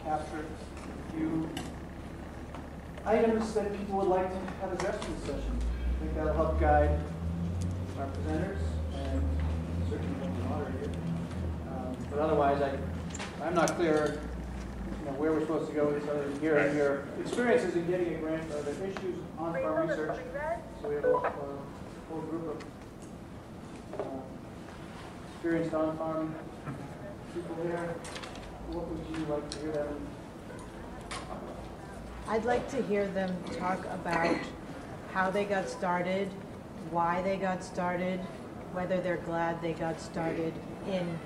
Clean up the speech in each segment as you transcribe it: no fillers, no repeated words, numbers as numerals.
captured a few items that people would like to have addressed in this session. I think that'll help guide our presenters and certainly the moderator. But otherwise, I'm not clear where we're supposed to go with this other than hearing your experiences in getting a grant or the issues on farm research. So we have a whole group of experienced on-farm people here. What would you like to hear them? I'd like to hear them talk about how they got started, why they got started, whether they're glad they got started in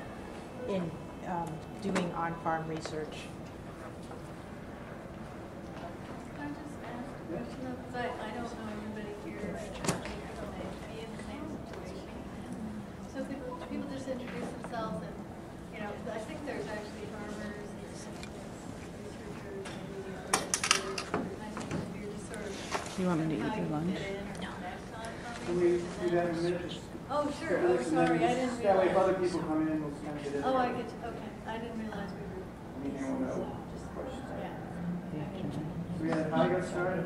doing on-farm research. Can I just ask a question? Because I don't know everybody here. I may be in the same situation. So could people just introduce themselves and, I think there's actually farmers, researchers, maybe you're just sort of. You want me to eat your lunch? No. Can we do that in a minute? Oh, sure. Oh, sorry. I didn't realize. That way if other people come in, we'll kind of get it. Oh, I get you. Okay. I didn't realize we were. Meeting will know questions. Yeah. So we had how you got started,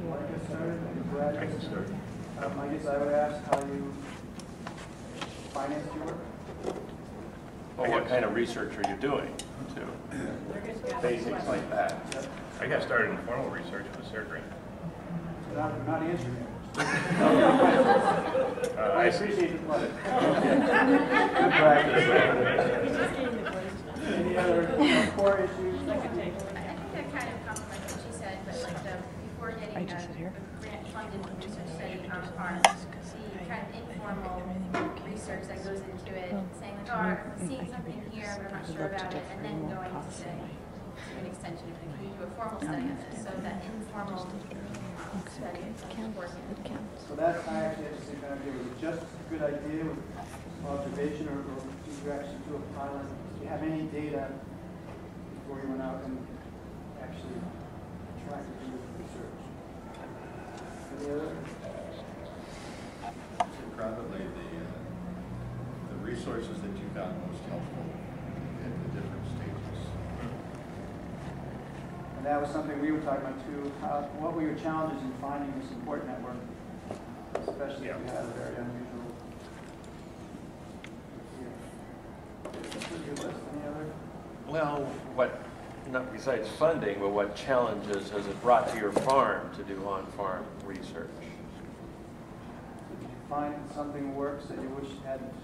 why you got started, and glad you got started. I guess I would ask how you financed your work. Well, what kind of research are you doing, too? Basics like that. I got started in formal research with SER grant. Not answering it. I appreciate the plug. Good practice. Any other core issues? I think that kind of complements what she said, but before getting the grant funded research study on farm, the kind of informal research that goes into it, saying I'm seeing something here, but I'm not sure about it, and then going to say to an extension if we do a formal study of this, so that informal study is working. So that I actually have to say kind of it was just a good idea with observation, or did you actually do a pilot? Do you have any data before you went out and actually tried to do research? Any other? So privately, the resources that you found most helpful at the different stages. And that was something we were talking about too. What were your challenges in finding the support network, especially if you had a very unusual year? Pretty good list. Any other? Well, not besides funding, but what challenges has it brought to your farm to do on-farm research? Did you find something works that you wish hadn't?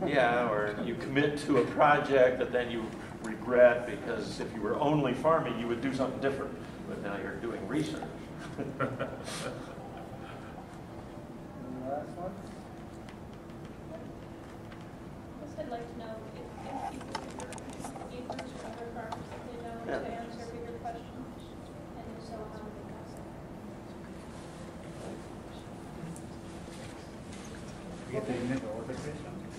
Yeah, or you commit to a project that then you regret because if you were only farming, you would do something different. But now you're doing research. And the last one? I'd like to know if people are neighbors or other farmers that they know to answer bigger questions, and if so, how would they ask them?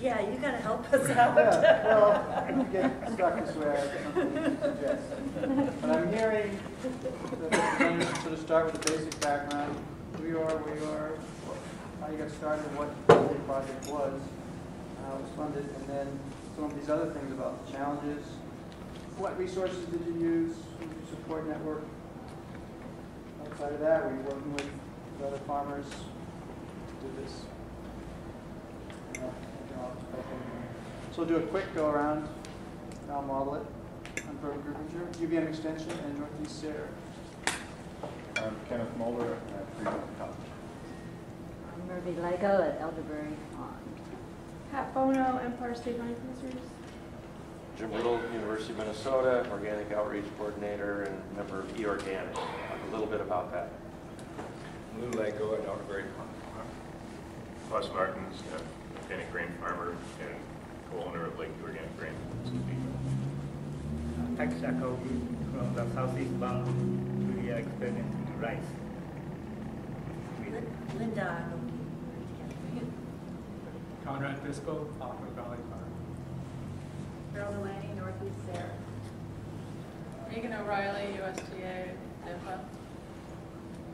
Yeah, you gotta help us out. Yeah, well, if you get stuck this way, I have something to suggest. But I'm hearing the presenters sort of start with the basic background, who you are, where you are, how you got started, what the project was, how it was funded, and then some of these other things about the challenges. What resources did you use? Who did your support network? Outside of that, were you working with other farmers with this? So we'll do a quick go around. I'll model it. I'm Bert Grubinger, UVM Extension and Northeast Sarah. I'm Kenneth Mulder at Fremont College. I'm Murphy Lego at Elderberry Pond. Pat Bono, Empire State Vine Producers. Jim Riddle, University of Minnesota, Organic Outreach Coordinator and member of eOrganic. Talk a little bit about that. Lou Lego at Elderberry Pond. Wes Martins, organic grain farmer and co-owner of Lake Organic Grain. Tex Jacoby from the Southeast Bound, really experienced in rice. Linda. Conrad Bisco, Upper Valley Farm. Carol Delaney, Northeast Sarah. Megan O'Reilly, USDA, DIPA.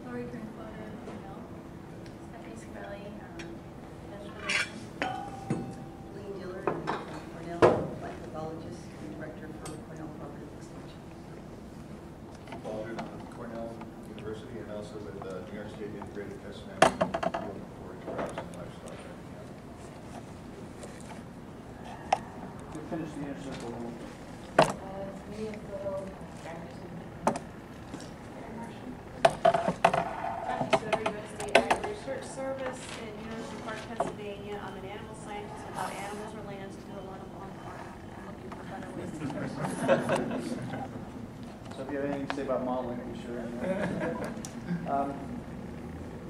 Lori Greenwater, Stephanie Scarelli, vegetable. Lee Dillard, Cornell, pathologist and director for Cornell Cooperative Extension. integrated pest management, field and forage crops and livestock. We finish the inner circle. Research Service in University Park, Pennsylvania. I'm an animal scientist about animals or land, still on farm. I'm looking for better ways to serve. So if you have anything to say about modeling, be sure.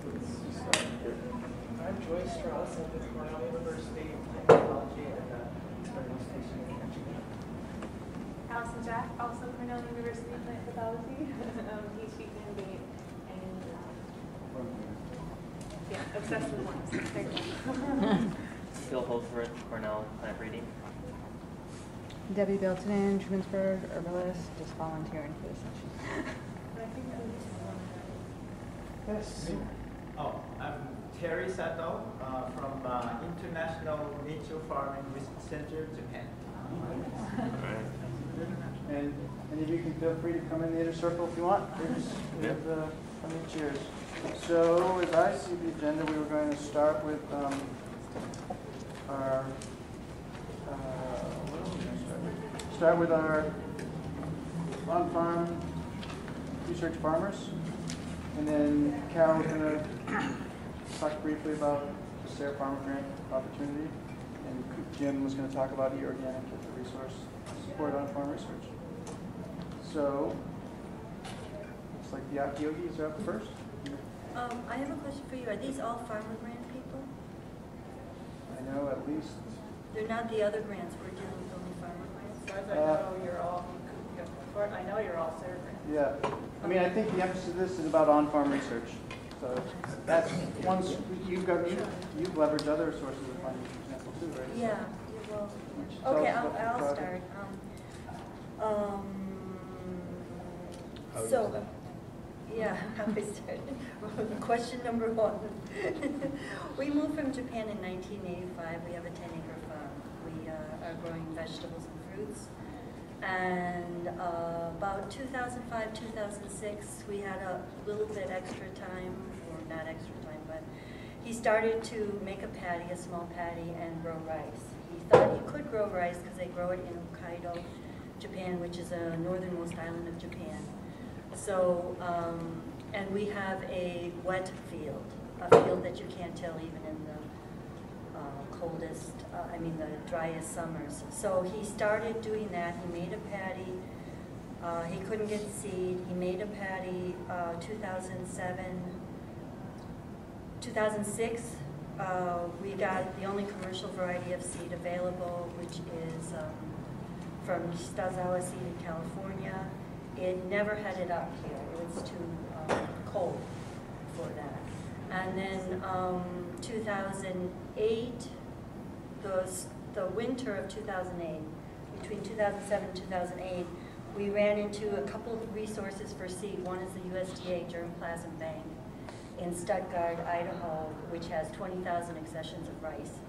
Let's just start here. I'm Joyce Strauss. I'm with Cornell University in Technology and Experimental Station. Allison Jack, also Cornell University Plant Pathology, PhD candidate, and yeah, obsessed with worms. Bill Holford, Cornell Plant Breeding. Debbie Biltonen, Trumansburg, herbalist, just volunteering for this session. Yes. Oh, I'm Terry Sato from International Nature Farming Research Center, Japan. And any of you can feel free to come in the inner circle if you want. There's plenty of chairs. So as I see the agenda, we were going to start with our on-farm research farmers, and then Carol was going to talk briefly about the Sarah Farmer Grant opportunity, and Jim was going to talk about e-organic as a resource support on-farm research. So, looks like the Yogis are up first. I have a question for you. Are these all farmer grant people? I know at least. They're not the other grants. We're dealing with only farmer grants? As far as I know, you're all, I know you're all Sarah grants. Yeah. I mean, I think the emphasis of this is about on-farm research. So that's once you've leveraged other sources of funding, for example, too, right? Yeah. Well, Tell okay, us about the I'll project. start. Yeah, how we started. Question number one. We moved from Japan in 1985. We have a 10-acre farm. We are growing vegetables and fruits. And about 2005, 2006, we had a little bit extra time, or not extra time, but he started to make a patty, a small patty, and grow rice. He thought he could grow rice because they grow it in Hokkaido, Japan, which is a northernmost island of Japan. So, and we have a wet field, a field that you can't tell even in the the driest summers. So he started doing that. He made a patty. He couldn't get seed. He made a patty 2006. We got the only commercial variety of seed available, which is from Stazawa seed in California. It never had it up here. It was too cold for that. And then 2008, the winter of 2008, between 2007 and 2008, we ran into a couple of resources for seed. One is the USDA Germplasm Bank in Stuttgart, Idaho, which has 20,000 accessions of rice.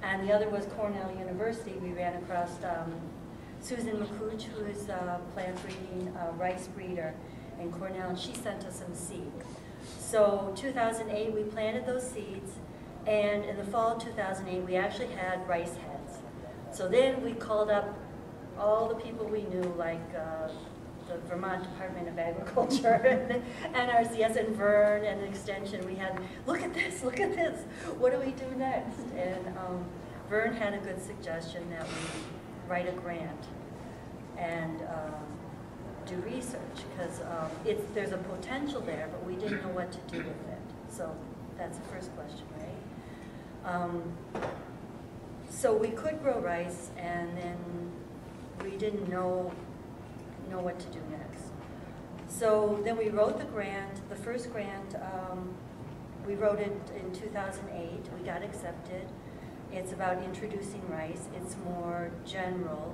And the other was Cornell University. We ran across Susan McCooch, who is a plant breeding rice breeder in Cornell, and she sent us some seed. So 2008, we planted those seeds, and in the fall of 2008, we actually had rice heads. So then we called up all the people we knew, like the Vermont Department of Agriculture, and NRCS, and Vern, and Extension. We had, look at this, what do we do next? And Vern had a good suggestion that we write a grant and do research, because there's a potential there, but we didn't know what to do with it. So that's the first question, right? So we could grow rice, and then we didn't know what to do next. So then we wrote the grant. The first grant, we wrote it in 2008. We got accepted. It's about introducing rice. It's more general.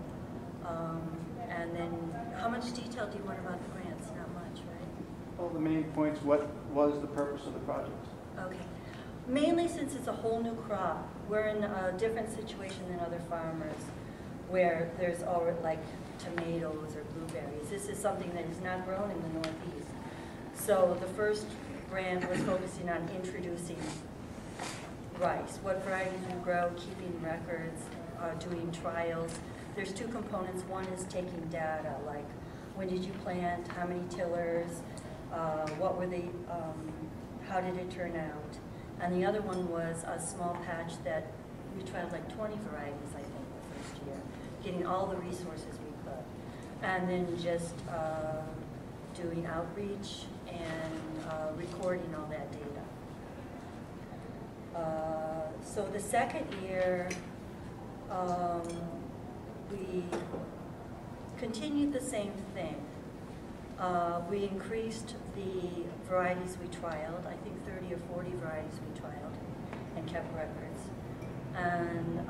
And then, how much detail do you want about the grants? Not much, right? Well, the main points, what was the purpose of the project? Okay. Mainly since it's a whole new crop, we're in a different situation than other farmers where there's already like tomatoes or blueberries. This is something that is not grown in the Northeast. So the first grant was focusing on introducing rice, what varieties we grow, keeping records, doing trials. There's two components. One is taking data, like when did you plant, how many tillers, what were the, how did it turn out? And the other one was a small patch that we tried like 20 varieties, I think, the first year, getting all the resources we could. And then just doing outreach and recording all that data. So the second year, we continued the same thing. We increased the varieties we trialed, I think 30 or 40 varieties we trialed, and kept records. And,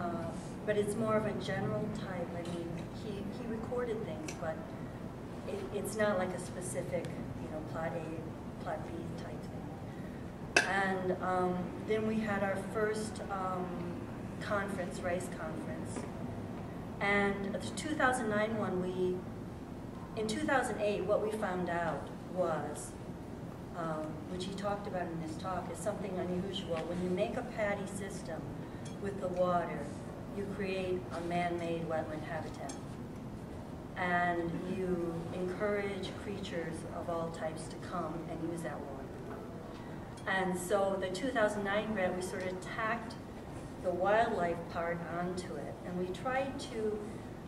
but it's more of a general type. I mean, he recorded things, but it's not like a specific, you know, plot A, plot B type thing. And then we had our first conference, rice conference. And the 2009 one, in 2008, what we found out was, which he talked about in his talk, is something unusual. When you make a paddy system with the water, you create a man-made wetland habitat. And you encourage creatures of all types to come and use that water. And so the 2009 grant, we sort of tacked the wildlife part onto it. And we tried to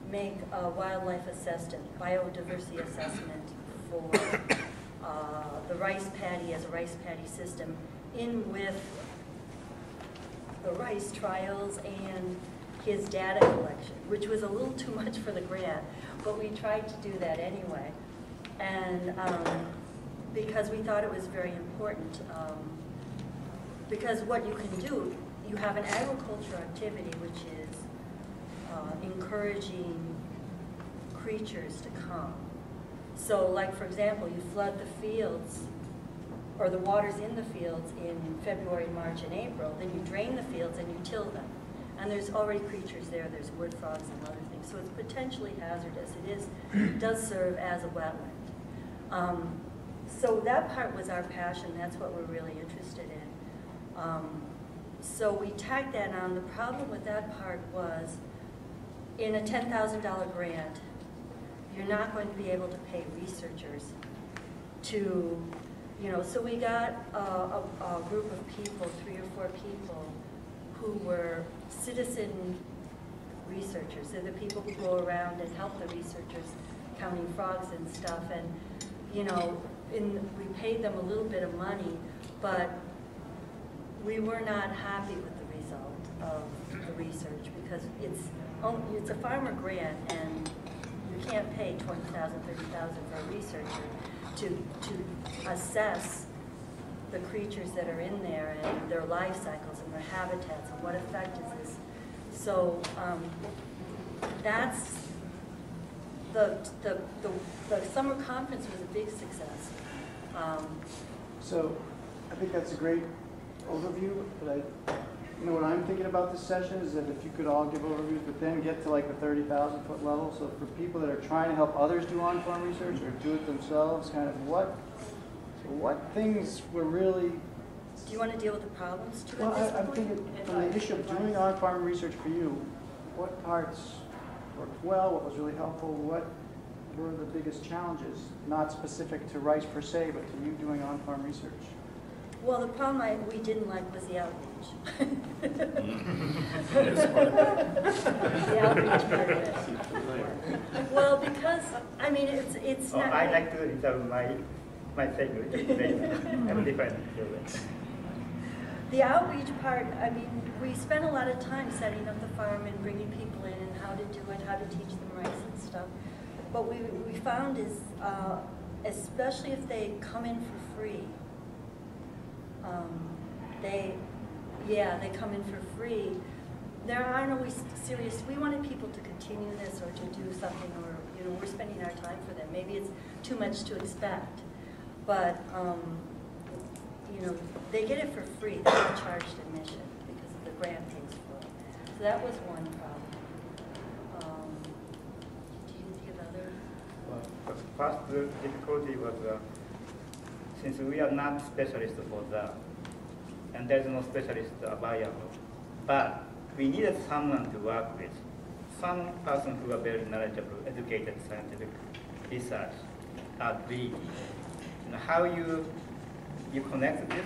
make a wildlife assessment, biodiversity assessment for the rice paddy as a rice paddy system in with the rice trials and his data collection, which was a little too much for the grant, but we tried to do that anyway. And because we thought it was very important, because what you can do, you have an agriculture activity which is encouraging creatures to come. So like, for example, you flood the fields, or the water's in the fields in February, March, and April, then you drain the fields and you till them. And there's already creatures there, there's wood frogs and other things, so it's potentially hazardous. It does serve as a wetland. So that part was our passion, that's what we're really interested in. So we tagged that on. The problem with that part was, in a $10,000 grant, you're not going to be able to pay researchers to, you know, so we got a group of people, 3 or 4 people, who were citizen researchers. They're the people who go around and help the researchers counting frogs and stuff. And, you know, we paid them a little bit of money, but we were not happy with the result of the research because it's a farmer grant and you can't pay $20,000, $30,000 for a researcher to assess the creatures that are in there and their life cycles and their habitats and what effect is this. So that's the summer conference was a big success. So I think that's a great overview, but you know what I'm thinking about this session is that if you could all give overviews, but then get to like the 30,000 foot level. So for people that are trying to help others do on-farm research or do it themselves, kind of what things were really. Do you want to deal with the problems too? Well, I'm thinking from the issue of doing on-farm research for you, what parts worked well, what was really helpful, what were the biggest challenges, not specific to rice per se, but to you doing on-farm research? Well, the problem we didn't like was the outreach. The outreach part of it. Well, because, I mean, it's not. I like to tell my favorite. I'm different. The outreach part, I mean, we spent a lot of time setting up the farm and bringing people in and how to do it, how to teach them rice and stuff. But we found is, especially if they come in for free, they come in for free. There aren't always serious, we wanted people to continue this or to do something, or, you know, we're spending our time for them. Maybe it's too much to expect, but, you know, they get it for free. They're not charged admission because the grant pays for it. So that was one problem. Do you have other? First difficulty was since we are not specialists for that, and there's no specialist available, but we needed someone to work with, some person who are very knowledgeable, educated scientific research at BET. And how you connect this,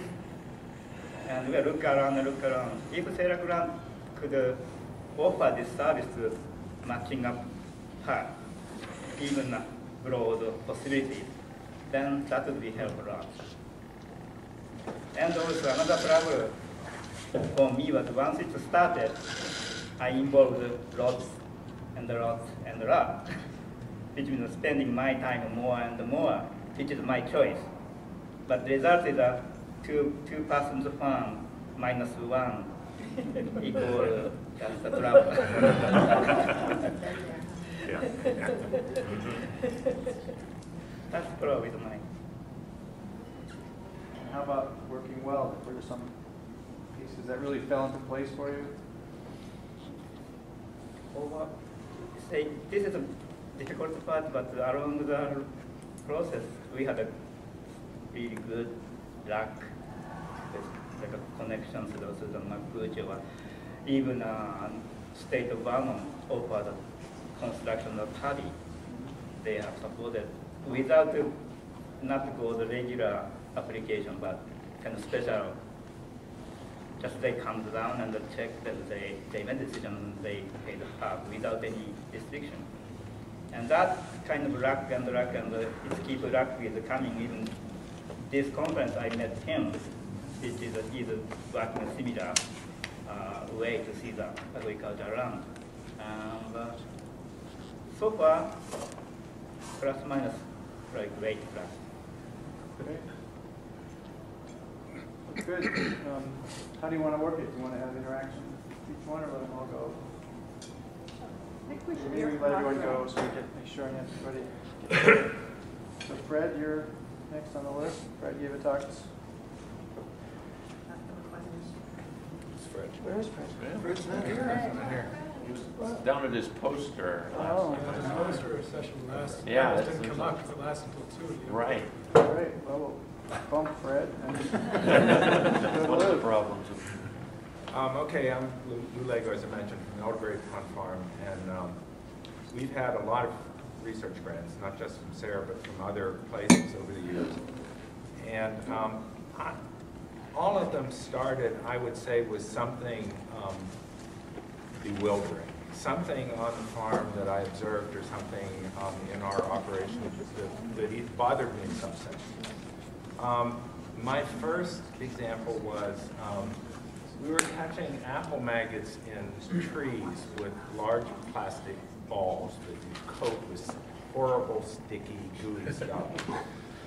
and we look around and look around. If Sarah Grant could offer this service to matching up her, even a broad possibility, then that would be helpful. And also another problem for me was once it started, I involved lots and lots and lots, which means spending my time more and more, which is my choice. But the result is a two persons firm minus one equal just the trouble. Yeah. That's probably mine. And how about working well? Were there some pieces that really fell into place for you? Well, say this is a difficult part, but along the process, we had a really good luck with like connections to the Makuji or even state of Vermont offered construction of study. They have supported without not go the regular application, but kind of special. Just they come down and check that they made a decision, they pay the half without any restriction. And that kind of luck and it keep luck with coming. Even this conference, I met him, which is he's working a similar way to see the agriculture around. And so far, plus minus, like great plus. Great. That's good. How do you want to work it? Do you want to have interaction with each one or let them all go? I think we should Maybe let everyone go so we can make sure everybody. So Fred, you're next on the list. Fred gave a talk. It's Fred. Where is Fred? Fred's not here. He was down at his poster. Oh. The poster session last. Yeah, It didn't come up because it lasted until 2. Right. Great. Well, we'll bump Fred. What's the problem? Okay, I'm Lou Lego, as I mentioned, from the Elderberry Pond Farm, and we've had a lot of research grants, not just from Sarah, but from other places over the years. And all of them started, I would say, with something bewildering. Something on the farm that I observed or something in our operation that bothered me in some sense. My first example was we were catching apple maggots in trees with large plastic balls that you coat with horrible, sticky, gooey stuff.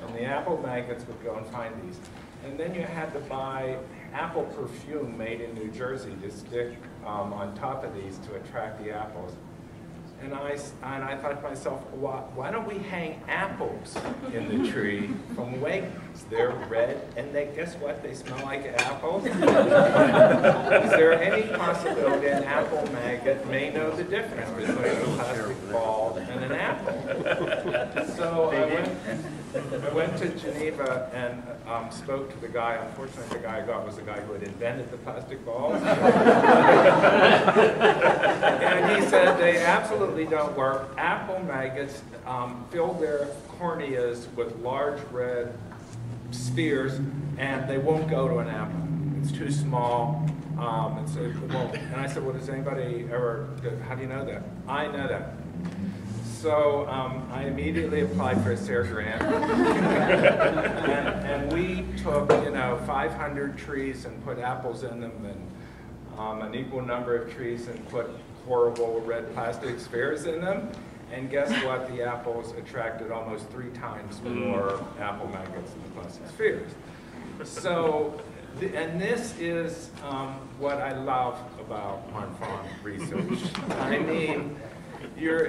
And the apple maggots would go and find these. And then you had to buy apple perfume made in New Jersey to stick on top of these to attract the apples. And I thought to myself, why don't we hang apples in the tree from Wegmans? They're red, and guess what? They smell like apples. Is there any possibility an apple maggot may know the difference between a plastic ball and an apple? So I went to Geneva and spoke to the guy. Unfortunately, the guy I got was the guy who had invented the plastic balls. And he said they absolutely don't work. Apple maggots fill their corneas with large red spheres, and they won't go to an apple. It's too small. It won't. And I said, well, does anybody ever, how do you know that? I know that. So I immediately applied for a SARE grant. and we took, 500 trees and put apples in them, and an equal number of trees and put horrible red plastic spheres in them. And guess what? The apples attracted almost 3 times more apple maggots than the plastic spheres. So, and this is what I love about on-farm research. I mean, your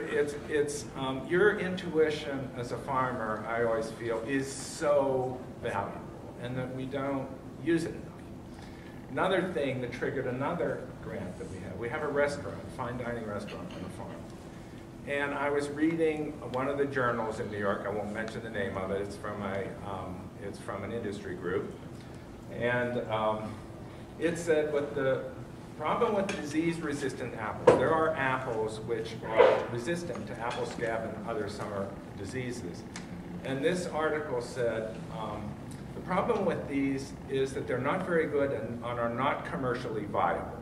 intuition as a farmer, I always feel, is so valuable, and that we don't use it enough. Another thing that triggered another grant that we have a restaurant, a fine dining restaurant on the farm. And I was reading one of the journals in New York. I won't mention the name of it. It's from an industry group. And it said what the problem with disease-resistant apples, there are apples which are resistant to apple scab and other summer diseases. And this article said, the problem with these is that they're not very good and are not commercially viable.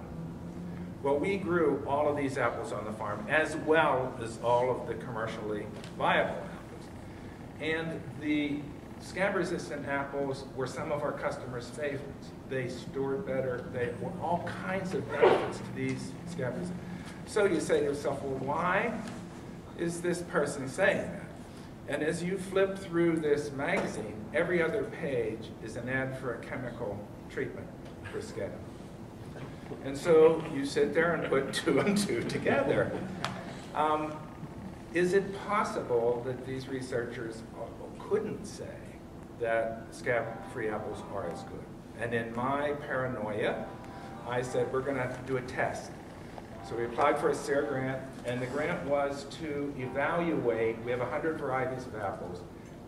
Well, we grew all of these apples on the farm, as well as all of the commercially viable apples. And the scab-resistant apples were some of our customers' favorites. They stored better. They were all kinds of benefits to these scab-resistant. So you say to yourself, well, why is this person saying that? And as you flip through this magazine, every other page is an ad for a chemical treatment for scab. And so you sit there and put 2 and 2 together. Is it possible that these researchers couldn't say that scab-free apples are as good? And in my paranoia, I said, we're going to do a test. So we applied for a SARE grant, and the grant was to evaluate, we have 100 varieties of apples,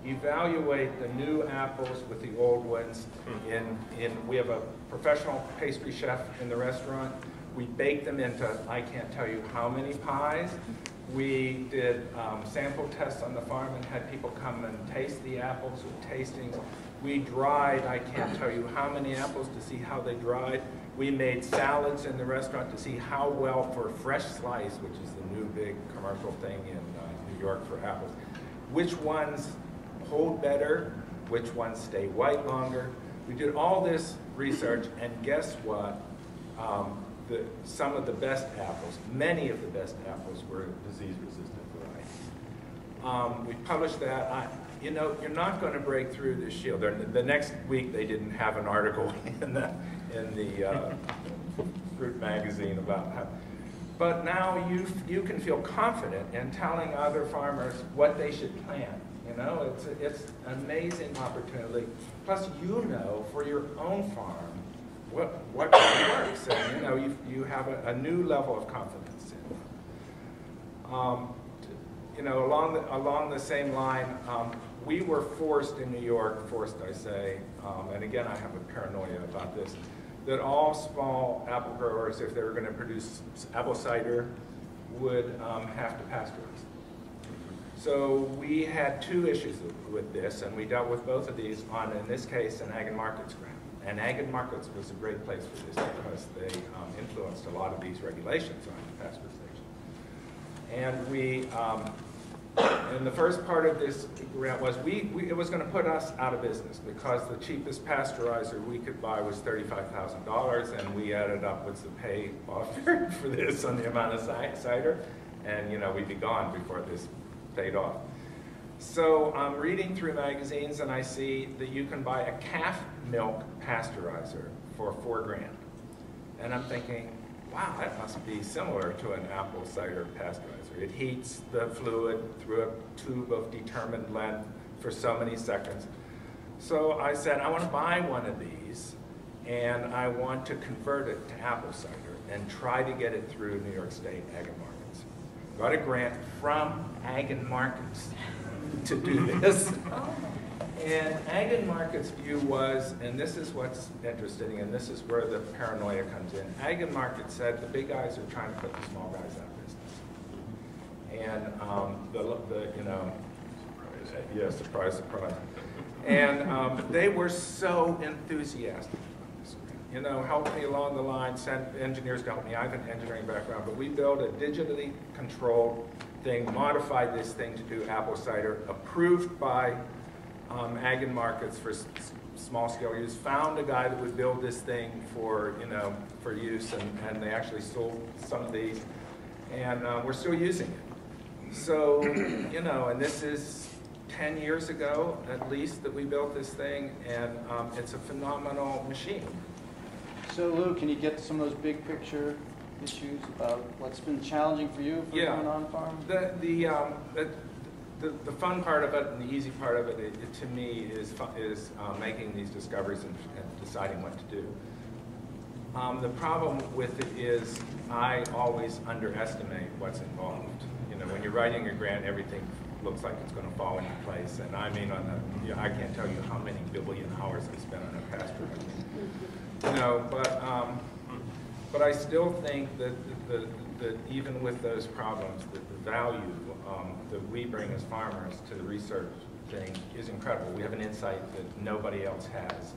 evaluate the new apples with the old ones. We have a professional pastry chef in the restaurant. We baked them into, I can't tell you how many pies. We did sample tests on the farm and had people come and taste the apples with tastings. We dried, I can't tell you how many apples to see how they dried. We made salads in the restaurant to see how well for fresh slice, which is the new big commercial thing in New York for apples, which ones hold better, which ones stay white longer. We did all this research, and guess what? Some of the best apples, many of the best apples were disease-resistant varieties. We published that. You know, you're not going to break through this shield. The next week, they didn't have an article in the fruit magazine about how. But now you can feel confident in telling other farmers what they should plant. You know, it's an amazing opportunity. Plus, you know, for your own farm, what works, and you know, you have a new level of confidence in. You know, along the same line, we were forced in New York, I say, and again, I have a paranoia about this, that all small apple growers, if they were going to produce apple cider, would have to pasteurize. So we had 2 issues with this, and we dealt with both of these on, in this case, an Ag and Markets grant. And Ag and Markets was a great place for this because they influenced a lot of these regulations on pasteurization. And we, and the first part of this grant was it was going to put us out of business because the cheapest pasteurizer we could buy was $35,000, and we added up what's the pay offered for this on the amount of cider, and you know, we'd be gone before this paid off. So I'm reading through magazines and I see that you can buy a calf milk pasteurizer for $4 grand. And I'm thinking, wow, that must be similar to an apple cider pasteurizer. It heats the fluid through a tube of determined length for so many seconds. So I said, I want to buy one of these and I want to convert it to apple cider and try to get it through New York State Ag and Markets. Got a grant from Ag and Markets to do this. And Ag and Markets' view was, and this is what's interesting, and this is where the paranoia comes in. Ag and Markets said the big guys are trying to put the small guys out of business. And you know, yeah, surprise, surprise. And they were so enthusiastic about this. You know, helped me along the line, sent engineers to help me. I have an engineering background, but we built a digitally controlled thing, modified this thing to do apple cider, approved by Ag and Markets for small scale use, found a guy that would build this thing for, you know, for use, and they actually sold some of these, and we're still using it. So, you know, and this is 10 years ago, at least, that we built this thing, and it's a phenomenal machine. So Lou, can you get to some of those big picture issues about what's been challenging for you for going on farm? The fun part of it and the easy part of it, to me, is making these discoveries and deciding what to do. The problem with it is I always underestimate what's involved. You You know, when you're writing a grant, everything looks like it's going to fall into place. And I mean, I can't tell you how many billion hours I spent on a pasture. You know, but I still think that that even with those problems, that the value that we bring as farmers to the research thing is incredible. We have an insight that nobody else has,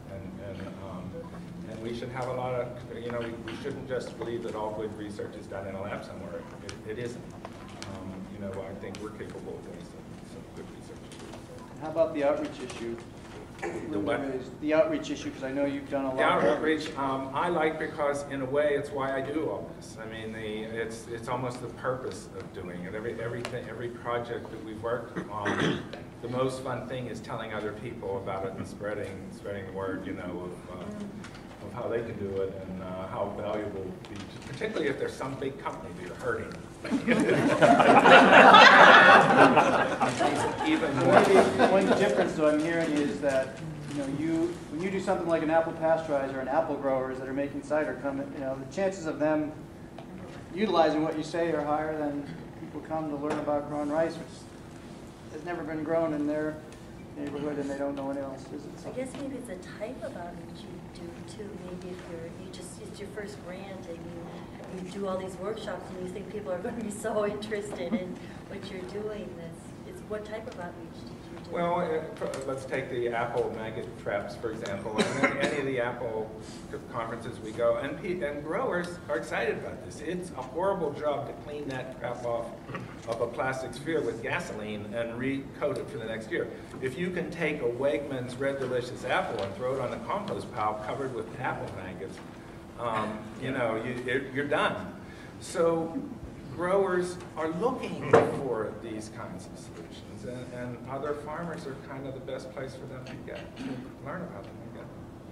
and we should have a lot of, you know, we shouldn't just believe that all good research is done in a lab somewhere. It isn't. You know, I think we're capable of doing some good research. How about the outreach issue? The what? The outreach issue, because I know you've done a lot. The outreach, I like because in a way it's why I do all this. I mean, it's almost the purpose of doing it. Every project that we've worked on, the most fun thing is telling other people about it and spreading the word, you know, of how they can do it and how valuable it will be, particularly if there's some big company that you're hurting. Even more. One difference, though, I'm hearing is that, you know, when you do something like an apple pasteurizer and apple growers that are making cider come, you know, the chances of them utilizing what you say are higher than people come to learn about growing rice, which has never been grown in their neighborhood and they don't know anyone else is it. So. I guess maybe it's a type of outreach you do too. Maybe if it's your first grant and you do all these workshops and you think people are going to be so interested in what you're doing. What type of outreach did you do? Well, let's take the apple maggot traps, for example. And any of the apple conferences we go, and growers are excited about this. It's a horrible job to clean that crap off of a plastic sphere with gasoline and recoat it for the next year. If you can take a Wegmans Red Delicious apple and throw it on a compost pile covered with apple maggots, you know, you're done. So growers are looking for these kinds of solutions, and other farmers are kind of the best place for them to learn about them.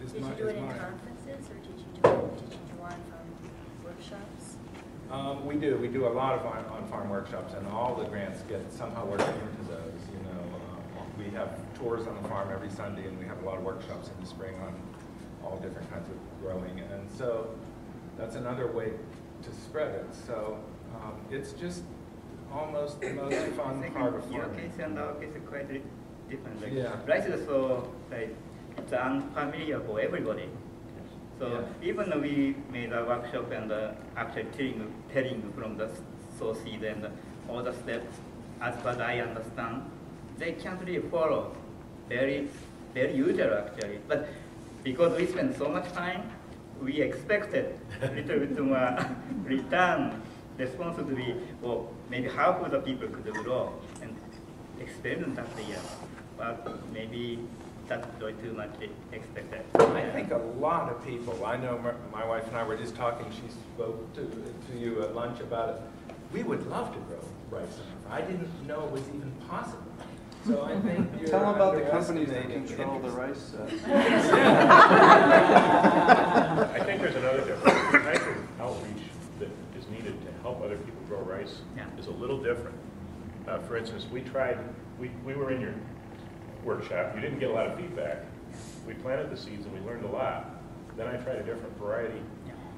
Did you do it in conferences, or did you do on-farm workshops? We do a lot of on-farm workshops, and all the grants get somehow worked into those. You know, we have tours on the farm every Sunday, and we have a lot of workshops in the spring on all different kinds of growing, and so that's another way to spread it. So it's just almost the most fun part of farming. Your case and our case is quite different. Like, yeah. Rice is so like it's unfamiliar for everybody. So even though we made a workshop and actually telling from the sow seed and all the steps, as far as I understand, they can't really follow. Very usual actually. But because we spend so much time, we expected a little bit more return response to be, well, maybe half of the people could grow and experiment that year. But maybe that's way too much expected. I think a lot of people, I know my wife and I were just talking, she spoke to you at lunch about it. We would love to grow rice. I didn't know it was even possible. So I think you're Tell them about the companies that control the rice. I think there's another difference. The type of outreach that is needed to help other people grow rice is a little different. For instance, we were in your workshop. You didn't get a lot of feedback. We planted the seeds and we learned a lot. Then I tried a different variety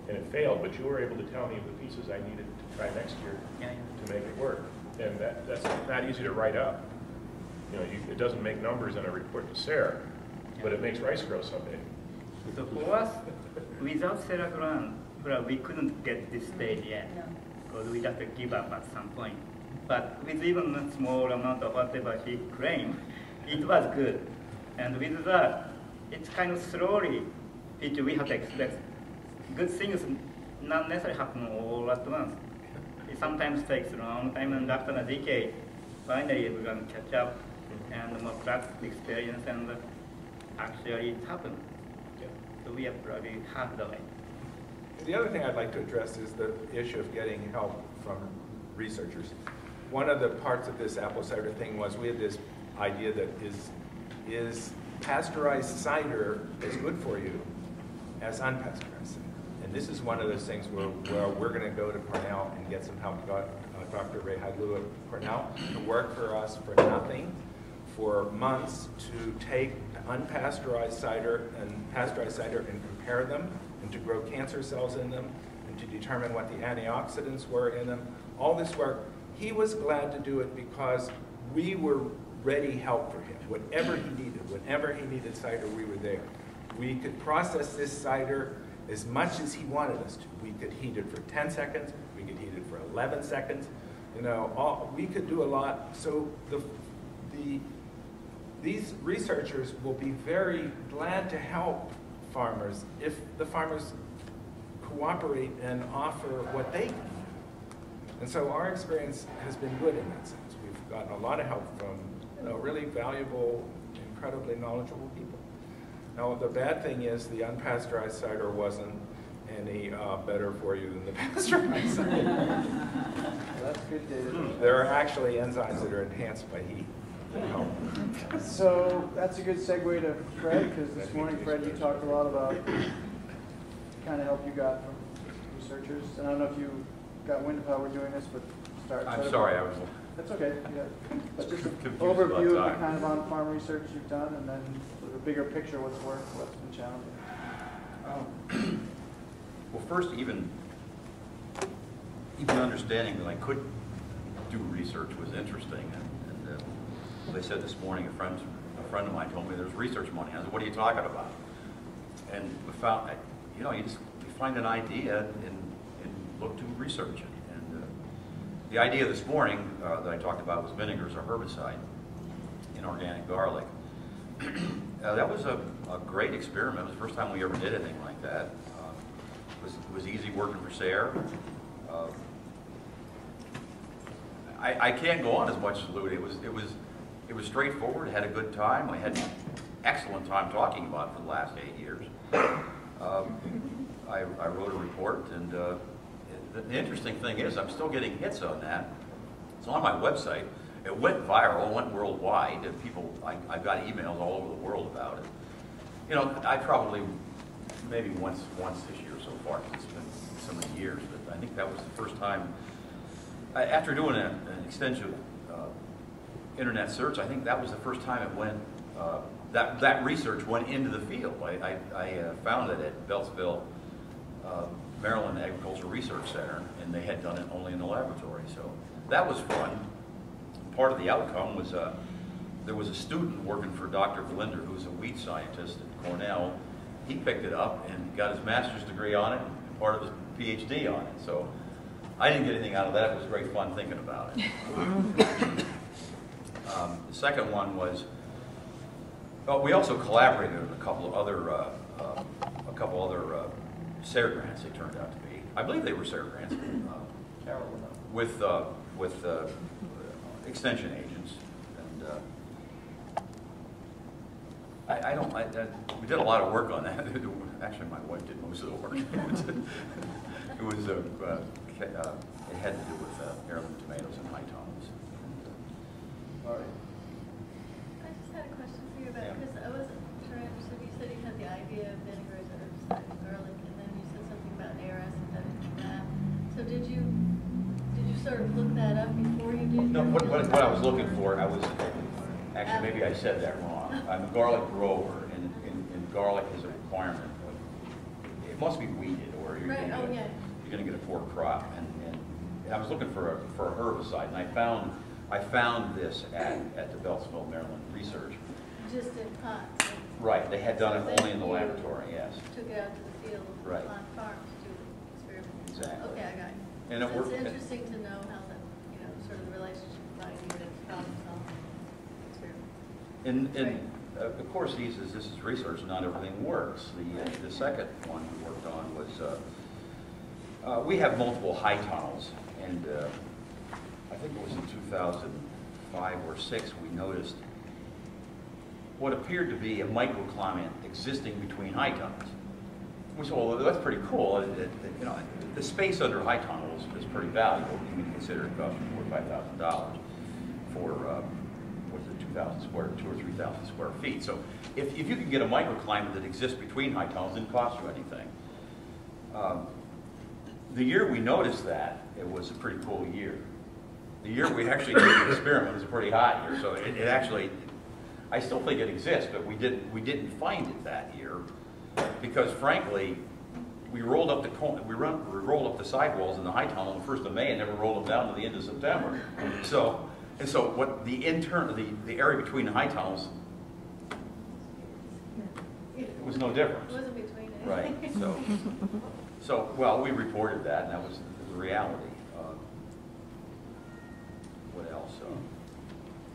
and it failed, but you were able to tell me the pieces I needed to try next year to make it work. And that's not easy to write up. You know, it doesn't make numbers in a report to Sarah, but it makes rice grow someday. So for us, without Sarah Grant, we couldn't get this stage yet, because we just give up at some point. But with even a small amount of whatever she claimed, it was good. And with that, it's kind of slowly, we have to expect good things not necessarily happen all at once. It sometimes takes a long time, and after a decade, finally we're going to catch up and more practical experience, and actually it happened. So we are probably half the way. The other thing I'd like to address is the issue of getting help from researchers. One of the parts of this apple cider thing was we had this idea that is pasteurized cider as good for you as unpasteurized cider. And this is one of those things where we're going to go to Cornell and get some help. Dr. Ray Haglu at Cornell to work for us for nothing for months to take unpasteurized cider and pasteurized cider and compare them and to grow cancer cells in them and to determine what the antioxidants were in them. All this work, he was glad to do it because we were ready help for him. Whatever he needed, whenever he needed cider, we were there. We could process this cider as much as he wanted us to. We could heat it for 10 seconds, we could heat it for 11 seconds. You know, we could do a lot. So these researchers will be very glad to help farmers if the farmers cooperate and offer what they can. And so our experience has been good in that sense. We've gotten a lot of help from really valuable, incredibly knowledgeable people. Now, the bad thing is the unpasteurized cider wasn't any better for you than the pasteurized cider. Well, that's good data. There are actually enzymes that are enhanced by heat. So that's a good segue to Fred, because this morning, Fred, you talked a lot about the kind of help you got from researchers. And I don't know if you got wind of how we're doing this, but start. I'm sorry, I was. That's okay. Yeah. But just an Confused overview of about the kind of on-farm research you've done, and then the bigger picture, what's worked, what's been challenging. Well, first, even understanding that I could do research was interesting. And they said this morning, a friend of mine told me there's research money. I said, what are you talking about? And we found, you know, you find an idea and look to research it. And the idea this morning that I talked about was vinegar as a herbicide in organic garlic. That was a great experiment. It was the first time we ever did anything like that. It was easy working for Sayre. I can't go on as much as Lou. It was straightforward. Had a good time. I had excellent time talking about it for the last 8 years. I wrote a report, and the interesting thing is I'm still getting hits on that. It's on my website. It went viral, it went worldwide, and people, I got emails all over the world about it. You know, I probably, maybe once this year so far, it's been so many years, but I think that was the first time, after doing an extensive internet search, I think that was the first time it went, that research went into the field. I found it at Beltsville, Maryland Agricultural Research Center, and they had done it only in the laboratory, so that was fun. Part of the outcome was there was a student working for Dr. Blinder, who's a wheat scientist at Cornell. He picked it up and got his master's degree on it and part of his PhD on it. So I didn't get anything out of that. It was great fun thinking about it. The second one was, we also collaborated with a couple of other Sayre grants. They turned out to be, I believe they were Sayre grants, with extension agents, and we did a lot of work on that. Actually, my wife did most of the work. It had to do with heirloom tomatoes and high tones. All right. I just had a question for you about, because I wasn't sure I understood. You said you had the idea of vinegar as a herbicide and garlic, and then you said something about ARS and that. So did you sort of look that up before you did? No, what I was looking for, actually maybe I said that wrong. I'm a garlic grower, and garlic is a requirement. It must be weeded, or you're going to get a poor crop. And I was looking for a herbicide, and I found this at the Beltsville, Maryland Research. Just in pots. Right, they had done it only in the laboratory, yes. Took it out to the field on farms to do the experiment. Exactly. Okay, I got it. And so it's interesting to know how the, sort of the relationship of idea to problem solving experiment. And of course, this is research, not everything works. The second one we worked on was, we have multiple high tunnels, and I think it was in 2005 or 6 we noticed what appeared to be a microclimate existing between high tunnels. We said, well, that's pretty cool. The space under high tunnel is pretty valuable. You can consider it costs $4,000 or $5,000 for 2,000 or 3,000 square feet. So if you can get a microclimate that exists between high tunnels, it didn't cost you anything. The year we noticed that, it was a pretty cool year. The year we actually did the experiment was a pretty hot year. So it actually, I still think it exists, but we didn't find it that year because, frankly, we rolled up the we rolled up the sidewalls in the high tunnel on the 1st of May and never rolled them down to the end of September. So what the area between the high tunnels, it was no difference. It wasn't between it. Right. So well, we reported that, and that was the reality. What else?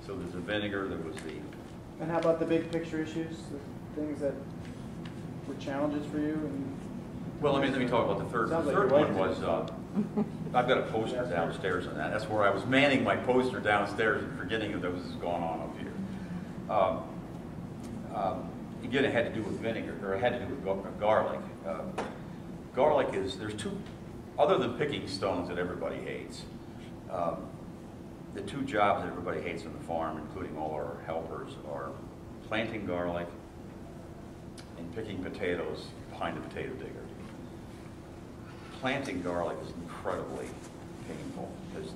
So there's the vinegar. There was the. And how about the big picture issues, the things that were challenges for you? And well, let me talk about the third. The third one was I've got a poster downstairs on that. That's where I was manning my poster downstairs and forgetting that was going on up here. Again, it had to do with vinegar, or it had to do with garlic. Garlic there's two, other than picking stones that everybody hates. The two jobs that everybody hates on the farm, including all our helpers, are planting garlic and picking potatoes behind the potato digger. Planting garlic is incredibly painful because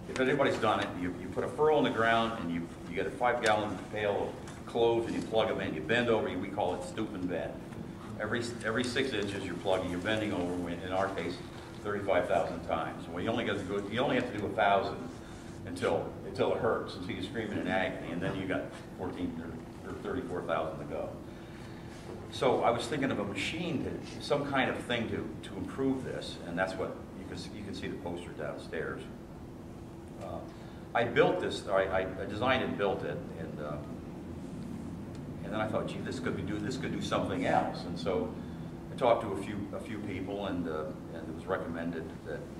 if anybody's done it, you put a furrow in the ground and you get a 5-gallon pail of cloves and you plug them in. You bend over, we call it stoop and bend. Every 6 inches you're plugging, you're bending over, in our case, 35,000 times. Well, you only have to do 1,000 until it hurts, until you're screaming in agony, and then you got 14 or 34,000 to go. So I was thinking of a machine, some kind of thing to improve this, and that's what you can see the poster downstairs. I built this, I designed and built it, and then I thought, gee, this could do something else, and so I talked to a few people, and it was recommended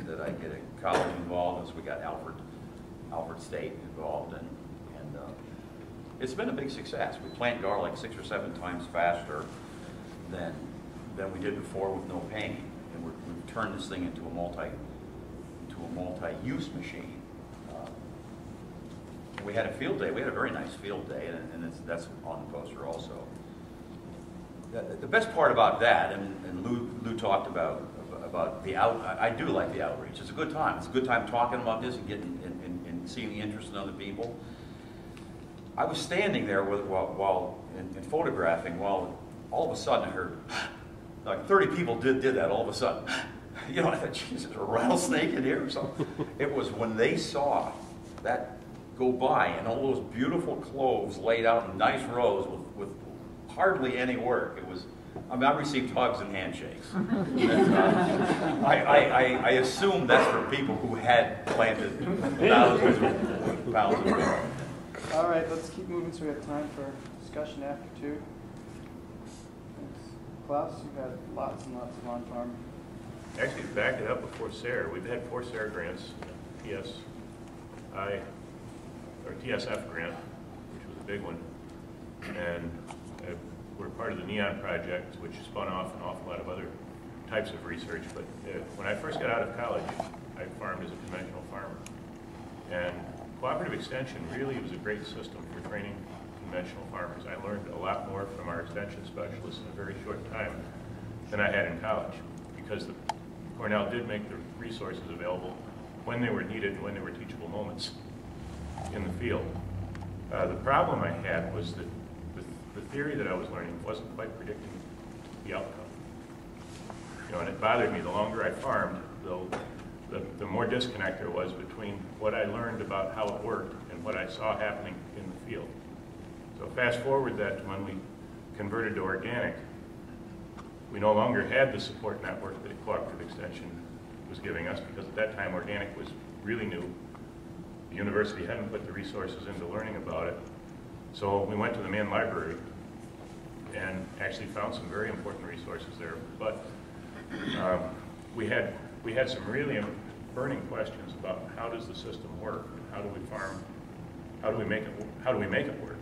that I get a college involved, so we got Alfred State involved, and it's been a big success. We plant garlic 6 or 7 times faster than we did before with no pain, and we've turned this thing into a multi-use machine. We had a field day. We had a very nice field day, and that's on the poster also. The best part about that, and Lou talked about the I do like the outreach. It's a good time. It's a good time talking about this and getting and seeing the interest in other people. I was standing there while photographing, while all of a sudden I heard like 30 people did that all of a sudden. You know, I thought, geez, is there a rattlesnake in here or something? It was when they saw that go by and all those beautiful cloves laid out in nice rows with hardly any work. It was, I mean, I received hugs and handshakes. I assume that's for people who had planted thousands of pounds of garlic. All right, let's keep moving so we have time for discussion after 2. Thanks. Klaus, you've had lots and lots of on-farm. Actually, to back it up before SARE, we've had 4 SARE grants, TSF grant, which was a big one, and we're part of the NEON project, which spun off an awful lot of other types of research. But when I first got out of college, I farmed as a conventional farmer, and cooperative extension really was a great system for training conventional farmers. I learned a lot more from our extension specialists in a very short time than I had in college, because Cornell did make the resources available when they were needed and when they were teachable moments in the field. The problem I had was that the theory that I was learning wasn't quite predicting the outcome. You know, and it bothered me. The longer I farmed, the more disconnect there was between what I learned about how it worked and what I saw happening in the field. So fast forward that to when we converted to organic, we no longer had the support network that cooperative extension was giving us, because at that time organic was really new. The university hadn't put the resources into learning about it. So we went to the main library and actually found some very important resources there. But we had some really burning questions about how does the system work, and how do we farm, how do we make it work?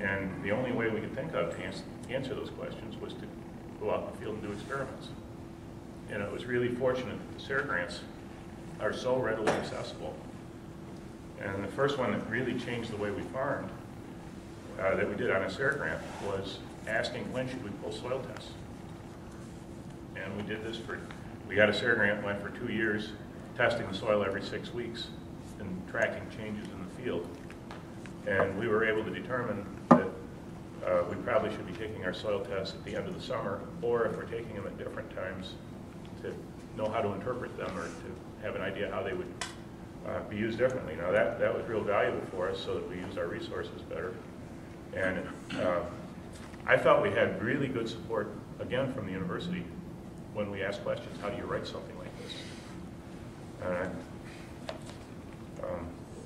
And the only way we could think of to answer those questions was to go out in the field and do experiments. And it was really fortunate that the SARE grants are so readily accessible. And the first one that really changed the way we farmed, that we did on a SARE grant, was asking when should we pull soil tests. And we did this we got a SARE grant, went for 2 years, testing the soil every 6 weeks and tracking changes in the field. And we were able to determine that we probably should be taking our soil tests at the end of the summer, or if we're taking them at different times, to know how to interpret them or to have an idea how they would be used differently. Now that was real valuable for us so that we use our resources better. And I felt we had really good support, again, from the university when we asked questions, how do you write something like this? And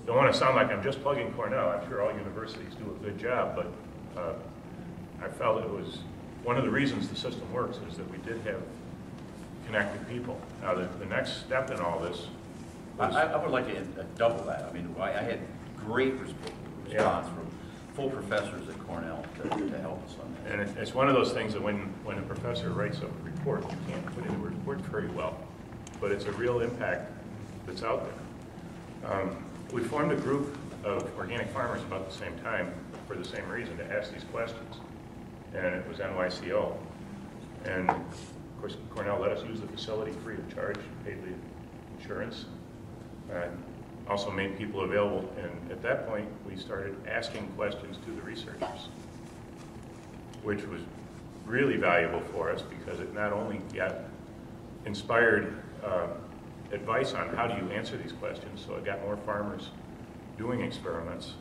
don't want to sound like I'm just plugging Cornell. I'm sure all universities do a good job, but I felt it was one of the reasons the system works is that we did have connected people. Now, the next step in all this was, I would like to double that. I mean, I had great response from full professors at Cornell to help us on that. and it's one of those things that when a professor writes a report, you can't put it in a report very well, but it's a real impact that's out there. We formed a group of organic farmers about the same time for the same reason, to ask these questions, and it was NYCO. And of course, Cornell let us use the facility free of charge, paid the insurance, and also made people available. And at that point, we started asking questions to the researchers, which was really valuable for us because it not only got inspired advice on how do you answer these questions, so it got more farmers doing experiments,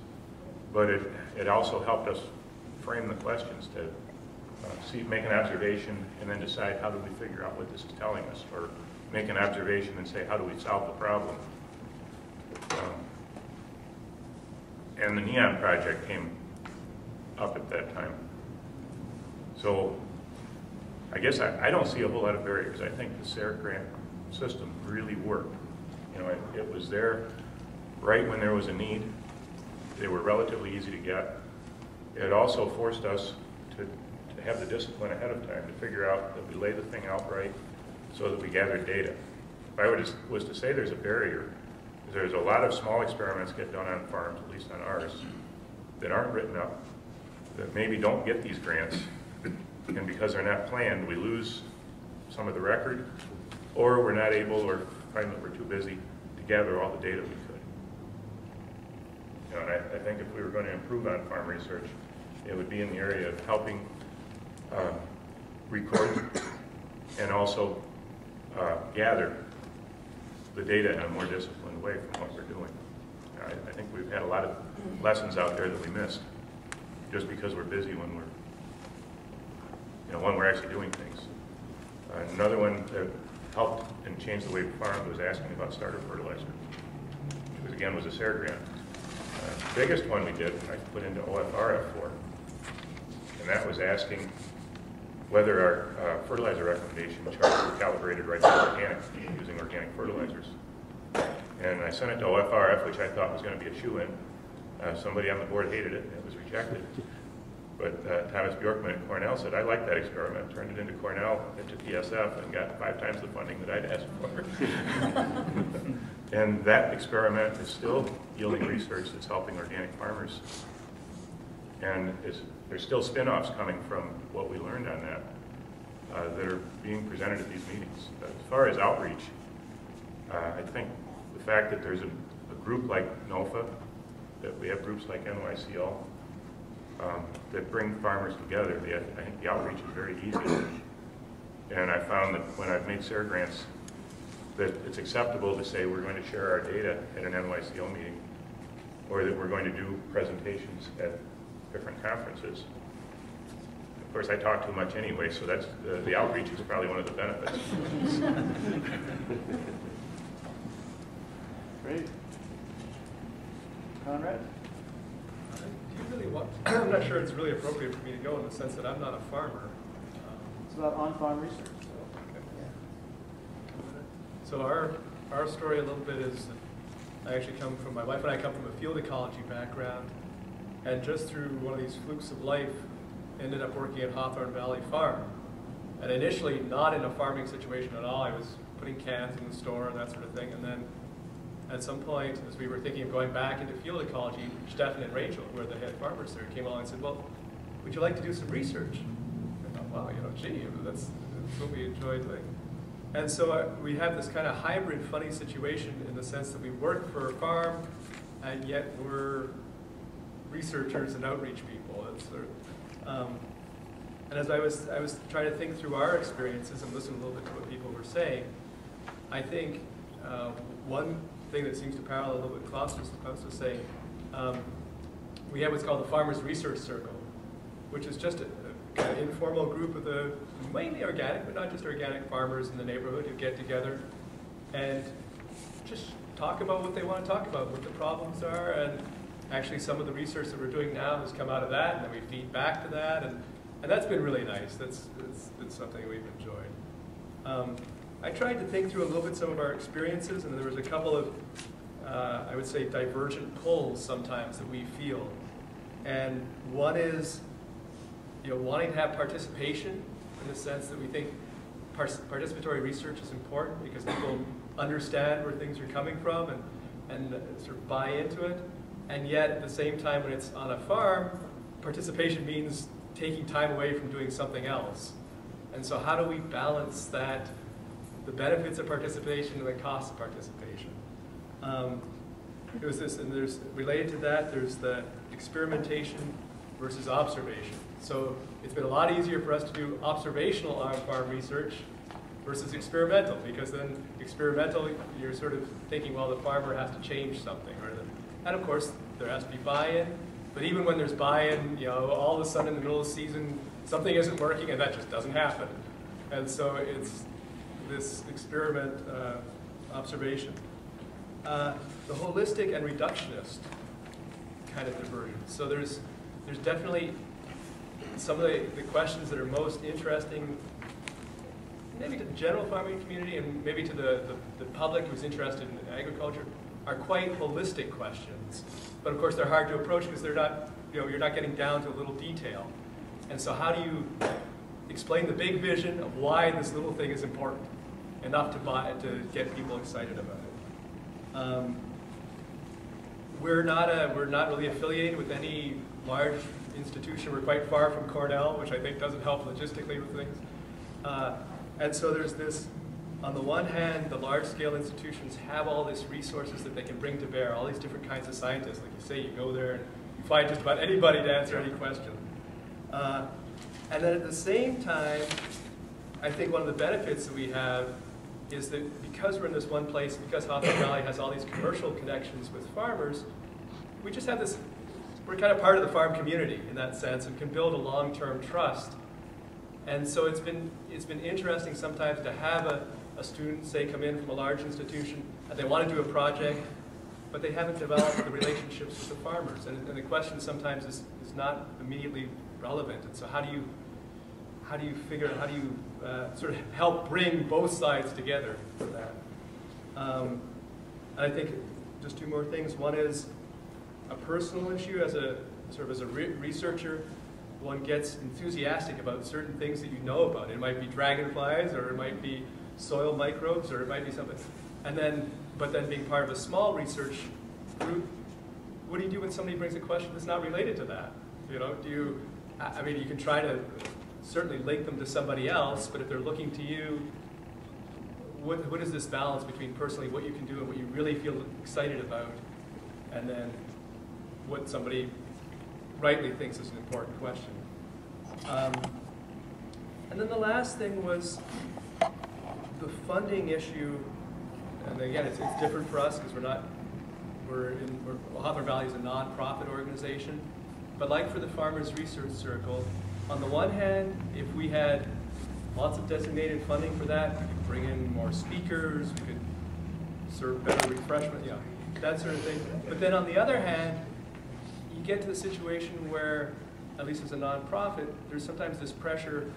but it also helped us frame the questions to make an observation and then decide how do we figure out what this is telling us, or make an observation and say how do we solve the problem. And the NEON project came up at that time. So I guess I don't see a whole lot of barriers. I think the SARE grant system really worked. You know, it was there right when there was a need. They were relatively easy to get. It also forced us to have the discipline ahead of time to figure out that we lay the thing out right so that we gathered data. If I was to say there's a barrier, there's a lot of small experiments get done on farms, at least on ours, that aren't written up, that maybe don't get these grants, and because they're not planned, we lose some of the record, or we're not able, or find that we're too busy to gather all the data we could. You know, and I think if we were going to improve on farm research, it would be in the area of helping record and also gather the data in a more disciplined way from what we're doing. I think we've had a lot of lessons out there that we missed just because we're busy when we're actually doing things. Another one that helped and changed the way we farmed was asking about starter fertilizer, which again was a SARE grant. The biggest one we did, I put into OFRF for, and that was asking whether our fertilizer recommendation charts were calibrated right for organic, using organic fertilizers. And I sent it to OFRF, which I thought was going to be a shoo-in. Somebody on the board hated it, and it was rejected. But Thomas Bjorkman at Cornell said, I like that experiment, turned it into Cornell, into PSF, and got 5 times the funding that I'd asked for. And that experiment is still yielding research that's helping organic farmers. And there's still spin-offs coming from what we learned on that that are being presented at these meetings. As far as outreach, I think the fact that there's a group like NOFA, that we have groups like NYCO, that bring farmers together, I think the outreach is very easy. And I found that when I've made SARE grants, that it's acceptable to say we're going to share our data at an NYCO meeting, or that we're going to do presentations at different conferences. Of course, I talk too much anyway, so that's the outreach is probably one of the benefits. Great. Conrad? Do you really want, I'm not sure it's really appropriate for me to go in the sense that I'm not a farmer. It's about on-farm research. So our story a little bit is, I actually come from, my wife and I come from a field ecology background, and just through one of these flukes of life, ended up working at Hawthorne Valley Farm. And initially not in a farming situation at all. I was putting cans in the store and that sort of thing. And then at some point, as we were thinking of going back into field ecology, Stefan and Rachel, who are the head farmers there, came along and said, well, would you like to do some research? I thought, wow, gee, that's what we enjoy doing. And so we have this kind of hybrid, funny situation in the sense that we work for a farm, and yet we're researchers and outreach people. It's sort of, And as I was trying to think through our experiences and listen a little bit to what people were saying, I think one thing that seems to parallel a little bit Klaus was saying, we have what's called the Farmers Research Circle, which is just a kind of informal group of the mainly organic, but not just organic farmers in the neighborhood who get together and just talk about what they want to talk about, what the problems are, and actually some of the research that we're doing now has come out of that, and then we feed back to that, and that's been really nice. That's something we've enjoyed. I tried to think through a little bit some of our experiences, and there was a couple of, I would say, divergent pulls sometimes that we feel. And one is, wanting to have participation in the sense that we think participatory research is important because people understand where things are coming from and sort of buy into it. And yet, at the same time, when it's on a farm, participation means taking time away from doing something else. And so how do we balance that, the benefits of participation and the costs of participation? It was this, and there's, related to that, there's the experimentation versus observation. So it's been a lot easier for us to do observational on-farm research versus experimental, because then experimental, you're sort of thinking, well, the farmer has to change something, and of course, there has to be buy-in. But even when there's buy-in, all of a sudden in the middle of the season, something isn't working, and that just doesn't happen. And so it's this experiment observation. The holistic and reductionist kind of divergence. So there's definitely some of the questions that are most interesting, maybe to the general farming community and maybe to the public who's interested in agriculture, are quite holistic questions. But of course they're hard to approach because they're not, you're not getting down to a little detail. And so how do you explain the big vision of why this little thing is important enough to get people excited about it? We're not really affiliated with any large institution. We're quite far from Cornell, which I think doesn't help logistically with things. And so there's this, on the one hand, the large-scale institutions have all these resources that they can bring to bear, all these different kinds of scientists. Like you say, you go there and you find just about anybody to answer any question. And then at the same time, I think one of the benefits that we have is that because we're in this one place, because Hawthorne Valley has all these commercial connections with farmers, we just have this, we're kind of part of the farm community in that sense and can build a long-term trust. And so it's been interesting sometimes to have a student, say, come in from a large institution and they want to do a project, but they haven't developed the relationships with the farmers. And the question sometimes is not immediately relevant. And so how do you sort of help bring both sides together for that? And I think just two more things. One is a personal issue. As a researcher, one gets enthusiastic about certain things that you know about. It might be dragonflies, or it might be soil microbes, or it might be something. But then being part of a small research group, what do you do when somebody brings a question that's not related to that? I mean, you can try to certainly link them to somebody else, but if they're looking to you, what is this balance between personally what you can do and what you really feel excited about, and then what somebody rightly thinks is an important question. And then the last thing was the funding issue, and again, it's different for us because Hawthorne Valley is a non-profit organization, but like for the Farmers Research Circle, on the one hand, if we had lots of designated funding for that, we could bring in more speakers, we could serve better refreshment, that sort of thing. But then on the other hand, you get to the situation where, at least as a nonprofit, there's sometimes this pressure,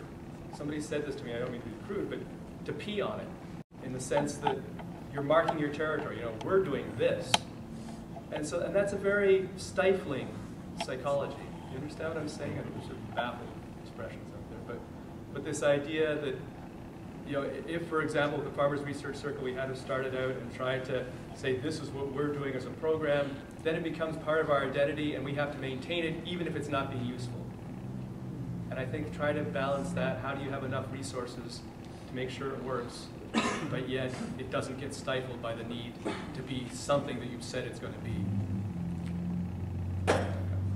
somebody said this to me, I don't mean to be crude, but to pee on it, in the sense that you're marking your territory, we're doing this. And that's a very stifling psychology. You understand what I'm saying? I think there's sort of baffled expressions out there. But this idea that, if, for example, with the Farmers Research Circle, we had to start it out and try to say this is what we're doing as a program, then it becomes part of our identity and we have to maintain it even if it's not being useful. And I think try to balance that. How do you have enough resources to make sure it works, but yet it doesn't get stifled by the need to be something that you've said it's going to be.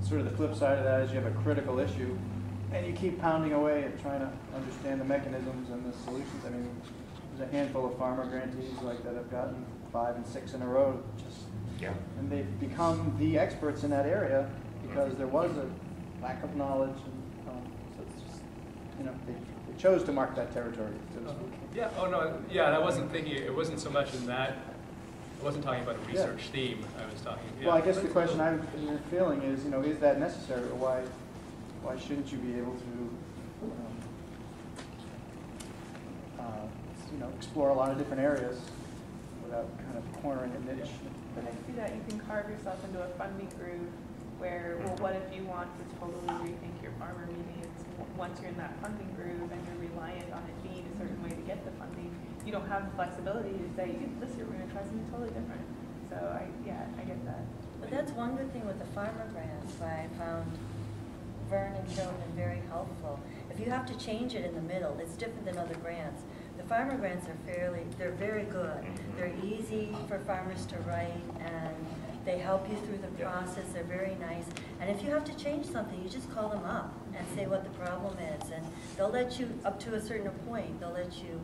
Sort of the flip side of that is you have a critical issue and you keep pounding away at trying to understand the mechanisms and the solutions. I mean, there's a handful of farmer grantees like that have gotten 5 and 6 in a row, and they've become the experts in that area because there was a lack of knowledge, and so it's just, you know, they chose to mark that territory, so to speak. Yeah. Oh no. Yeah. And I wasn't thinking. It wasn't so much in that. I wasn't talking about a research theme. I was talking. Yeah. Well, I guess the question I'm feeling is, you know, is that necessary, or why shouldn't you be able to, you know, explore a lot of different areas without kind of cornering a niche? But I see that you can carve yourself into a funding groove where, well, what if you want to totally rethink your farmer meeting? It's once you're in that funding groove and you're reliant on it being a certain way to get the funding, you don't have the flexibility to say, this year we're going to try something totally different. So I get that. But that's one good thing with the farmer grants. I found Vern and Tillman very helpful. If you have to change it in the middle, it's different than other grants. The farmer grants are they're very good. They're easy for farmers to write, and they help you through the process. They're very nice. And if you have to change something, you just call them up and say what the problem is. And they'll let you, up to a certain point, they'll let you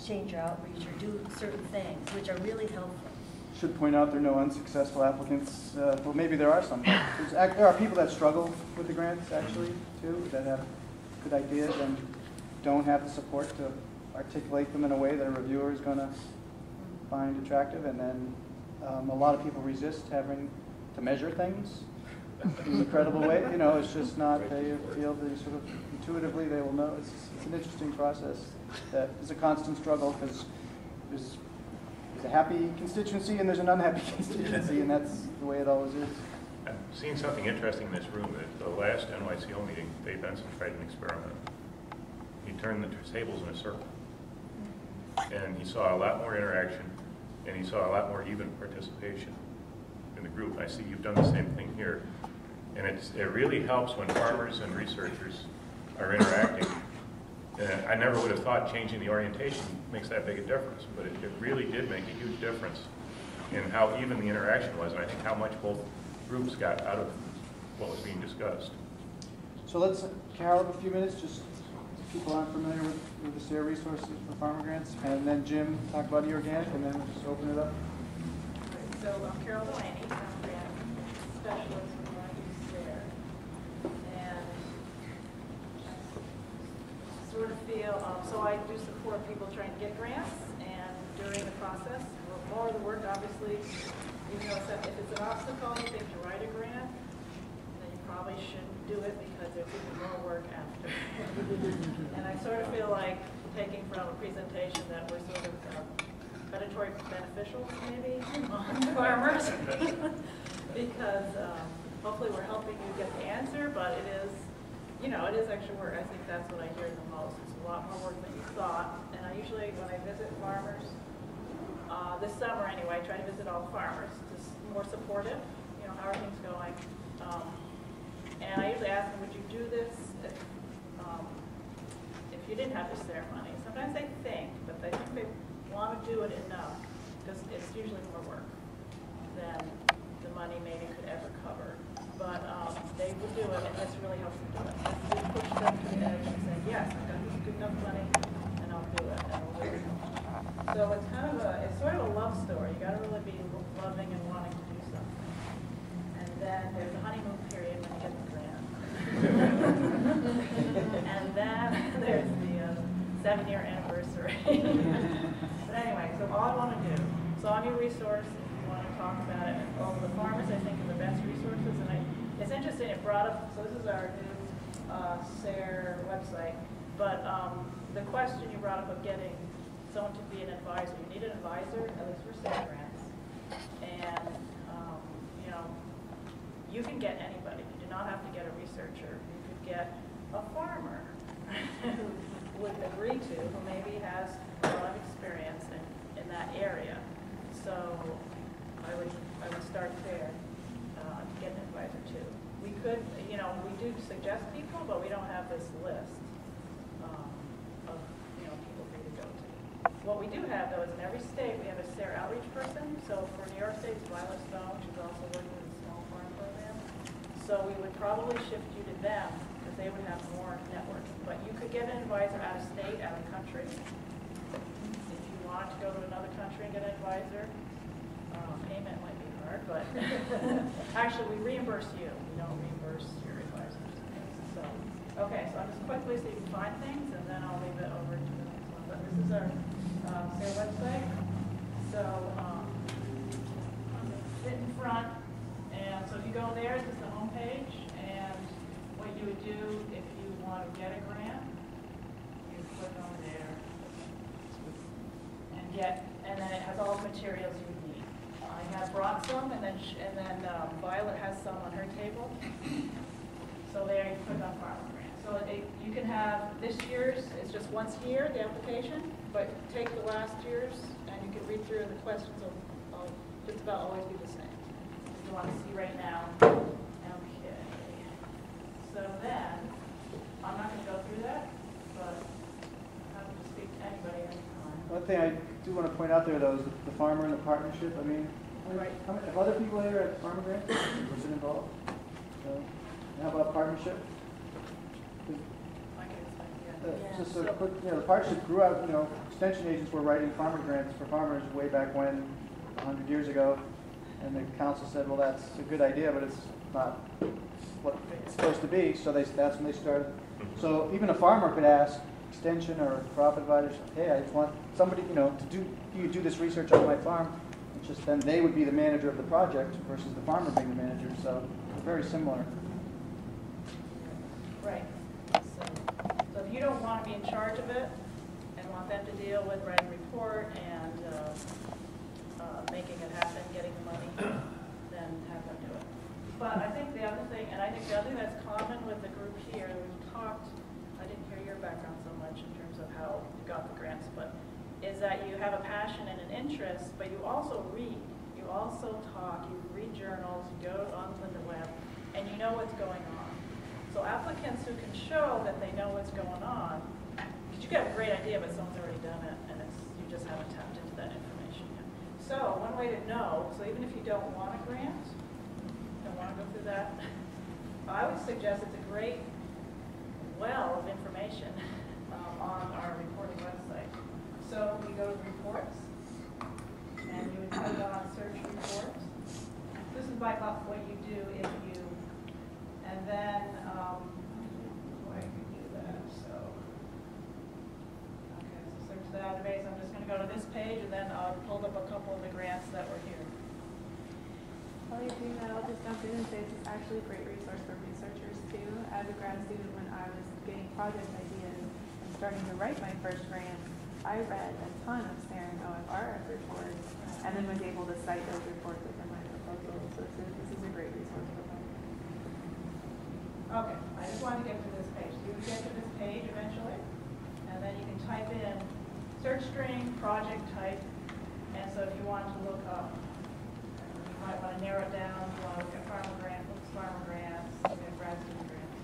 change your outreach or do certain things, which are really helpful. Should point out there are no unsuccessful applicants. Well, maybe there are some. There are people that struggle with the grants, actually, too, that have good ideas and don't have the support to articulate them in a way that a reviewer is going to find attractive. And then a lot of people resist having to measure things in a credible way. You know, it's just not, they feel they sort of intuitively they will know. It's an interesting process that is a constant struggle because there's a happy constituency and there's an unhappy constituency, and that's the way it always is. I've seen something interesting in this room. At the last NYCO meeting, Dave Benson tried an experiment. He turned the tables in a circle. And he saw a lot more interaction, and he saw a lot more even participation in the group. I see you've done the same thing here. And it really helps when farmers and researchers are interacting. And I never would have thought changing the orientation makes that big a difference, but it really did make a huge difference in how even the interaction was, and I think how much both groups got out of what was being discussed. So let's, Carol, have a few minutes, just if people aren't familiar with the SARE resources for farmer grants, and then Jim talk about e-organic, and then we'll just open it up. So I'm Carol Delaney, I'm a grant specialist with SARE, and I sort of feel, so I do support people trying to get grants, and during the process, more of the work, obviously, even though if it's an obstacle, you think to write a grant, then you probably shouldn't do it because there's even more work after. And I sort of feel like taking from a presentation that we're sort of predatory beneficials, maybe, on farmers, because hopefully we're helping you get the answer, but it is, you know, it is extra work. I think that's what I hear the most. It's a lot more work than you thought. And I usually, when I visit farmers, this summer anyway, I try to visit all the farmers, just more supportive, you know, how are things going? And I usually ask them, would you do this if you didn't have this ceremony? Sometimes they think, but they think they want to do it enough, because it's usually more work than the money maybe could ever cover. But they would do it, and this really helps them do it. We push them to the edge and say, yes, I've got this good enough money, and I'll do it, and we'll do it. So it's kind of it's sort of a love story. You got to really be loving and wanting to do something. And then there's a honeymoon period when you get the grant. And then there's the 7-year anniversary. But anyway, so all I want to do, so I'm your resource if you want to talk about it. And all the farmers, I think, are the best resources. And it's interesting, it brought up, so this is our new SARE website, but the question you brought up of getting someone to be an advisor. You need an advisor, at least for SARE grants. And, you know, you can get anybody. You do not have to get a researcher. You could get a farmer who would agree to, who maybe has a lot of experience in that area. So I would start there to get an advisor too. We could, you know, we do suggest people, but we don't have this list of, you know, people for you to go to. What we do have, though, is in every state we have a SARE outreach person. So for New York State, it's Lila Stone. She's also working with the Small Farm Program. So we would probably shift you to them because they would have more networking. But you could get an advisor out of state, out of country. If you wanted to go to another country and get an advisor, payment might be hard, but actually we reimburse you. We don't reimburse your advisors. So, okay, so I'm just quickly so you can find things, and then I'll leave it over to the next one. But this is our SARE website. So sit in front, and so if you go there, this is the home page, and what you would do if you want to get a grant, you click on there and then it has all the materials you would need. I have brought some, and then Violet has some on her table. So there you click on Farmer Grant. So you can have this year's, it's just once a year, the application, but take the last year's, and you can read through the questions will just about always be the same. If you want to see right now. Okay. So then, I'm not going to go through that, but I'm happy to speak to anybody anytime. One thing I do want to point out there, though, is the farmer and the partnership. I mean, how many, have other people here at Farmer Grant was it involved? How about partnership? Just a quick, the partnership grew out. Extension agents were writing farmer grants for farmers way back when, 100 years ago, and the council said, well, that's a good idea, but it's not what it's supposed to be. So that's when they started. So even a farmer could ask extension or crop advisors, hey, I just want somebody, to do this research on my farm. It's just then they would be the manager of the project versus the farmer being the manager. So very similar. Right. So if you don't want to be in charge of it and want them to deal with writing a report and making it happen, getting the money, then have them do it. But I think the other thing, that's common with the group here, we've talked, I didn't hear your background so much in terms of how you got the grants, but is that you have a passion and an interest, but you also read, you also talk, you read journals, you go on the web, and you know what's going on. So applicants who can show that they know what's going on, because you have a great idea, but someone's already done it, and you just haven't tapped into that information yet. So one way to know, so even if you don't want a grant, don't want to go through that, I would suggest it's a great well of information on our reporting website. So we go to reports, and you would click on search reports. This is by what you do if you, and then, I can do that, so. Okay, so search the database. I'm just going to go to this page, and then I'll pull up a couple of the grants that were here. While you're doing that, I'll just jump in and say this is actually a great resource for researchers too. As a grad student, when I was getting project ideas and starting to write my first grant, I read a ton of SARE and OFRF reports, and then was able to cite those reports within my proposal. So this is a great resource for them. Okay, I just wanted to get to this page. You would get to this page eventually, and then you can type in search string, project type, and so if you want to look up, you might want to narrow it down. You want to look at farmer grants, look at grad student grants.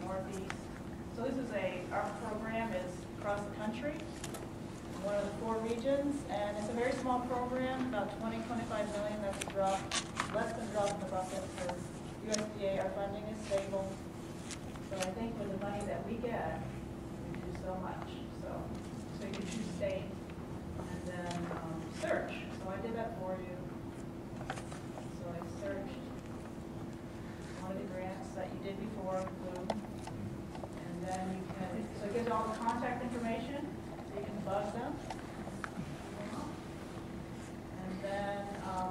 Northeast. So this is our program is across the country, one of the 4 regions, and it's a very small program, about 20, 25 million. That's a drop, less than a drop in the bucket for USDA. Our funding is stable. So I think with the money that we get, we do so much. So you can choose state and then search. So I did that for you. So I searched one of the grants that you did before, blue. And then you can, so it gives all the contact information, so you can buzz them. And then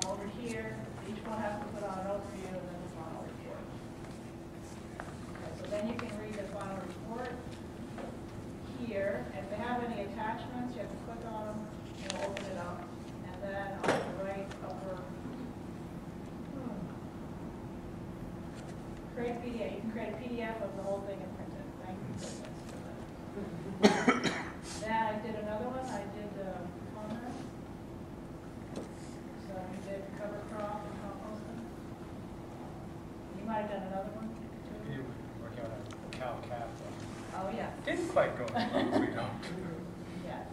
over here, each one has to put on an overview and then the final report. Okay, so then you can read the final report here. If they have any attachments, you have to click on them and open it up. And then on the right upper, create a PDF. You can create a PDF of the whole thing and print it. Thank you for that. Then I did another one. I did commerce. So we did cover crop and composting. You might have done another one. You were working on a cow calf one. Oh yeah. Didn't quite go as well as we hoped. Yes,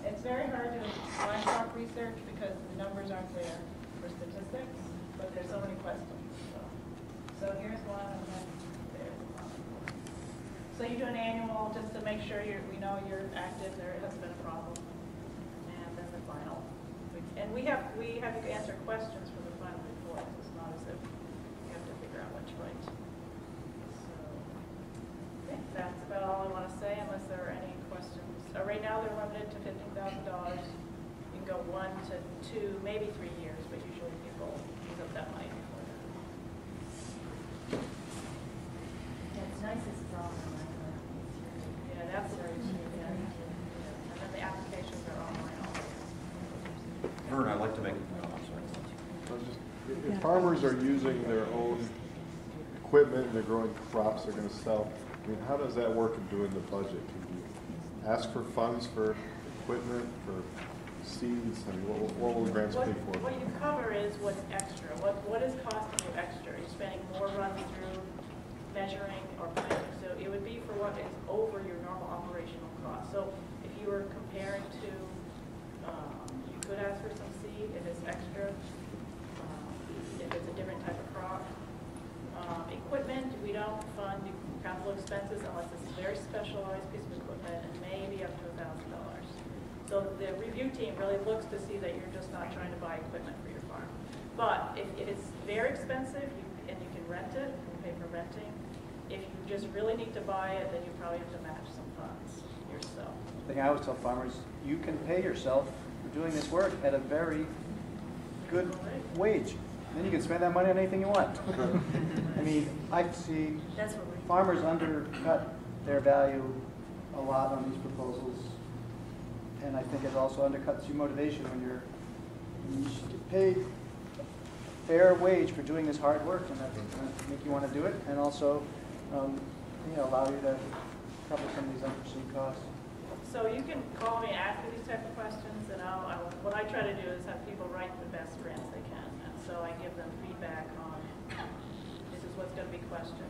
it's very hard to do livestock research because the numbers aren't there for statistics, but there's so many questions. So here's one, and then there's one. So you do an annual just to make sure we know you're active, there has been a problem, and then the final. And we have you answer questions for the final report. It's not as if you have to figure out what's right. So I think that's about all I want to say, unless there are any questions. Right now they're limited to $15,000. You can go 1 to 2, maybe 3 years, but usually people use up that money before that. Yeah, it's nice it's all online. Yeah, that's very true. Yeah. And then the applications are online also. Vern, I'd like to make, if farmers are using their own equipment and they're growing crops they're going to sell, I mean, how does that work in doing the budget? Can you ask for funds for equipment, for seeds? I mean, what will the grants pay for? What you cover is what's extra. What is costing you extra? You're spending more runs through measuring or planting. So it would be for what is over your normal operational cost. So if you were comparing to, you could ask for some seed if it's extra, if it's a different type of crop. Equipment, we don't fund capital expenses unless it's a very specialized piece of equipment and maybe up to $1,000. So the review team really looks to see that you're just not trying to buy equipment for your farm. But if it's very expensive and you can rent it, you can pay for renting. If you just really need to buy it, then you probably have to match some funds yourself. The thing I always tell farmers, you can pay yourself for doing this work at a very good wage. Then you can spend that money on anything you want. I mean, I see farmers undercut their value a lot on these proposals, and I think it also undercuts your motivation when you should get paid a fair wage for doing this hard work, and that's going to make you want to do it, and also allow you to cover some of these unforeseen costs. So you can call me and ask me these type of questions, and what I try to do is have people write the best grants they can. And so I give them feedback on this is what's going to be questioned.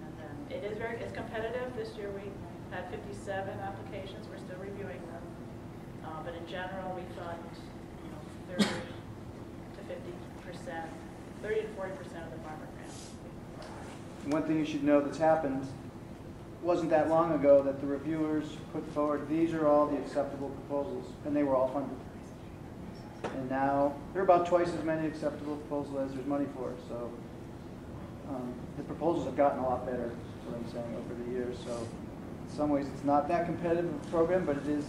And then it's competitive. This year we had 57 applications. We're still reviewing them. But in general, we fund 30 to 50%, 30 to 40% of the farmer grants. One thing you should know that's happened wasn't that long ago that the reviewers put forward, these are all the acceptable proposals, and they were all funded. And now, there are about twice as many acceptable proposals as there's money for, so the proposals have gotten a lot better, is what I'm saying, over the years. So in some ways, it's not that competitive of a program, but it is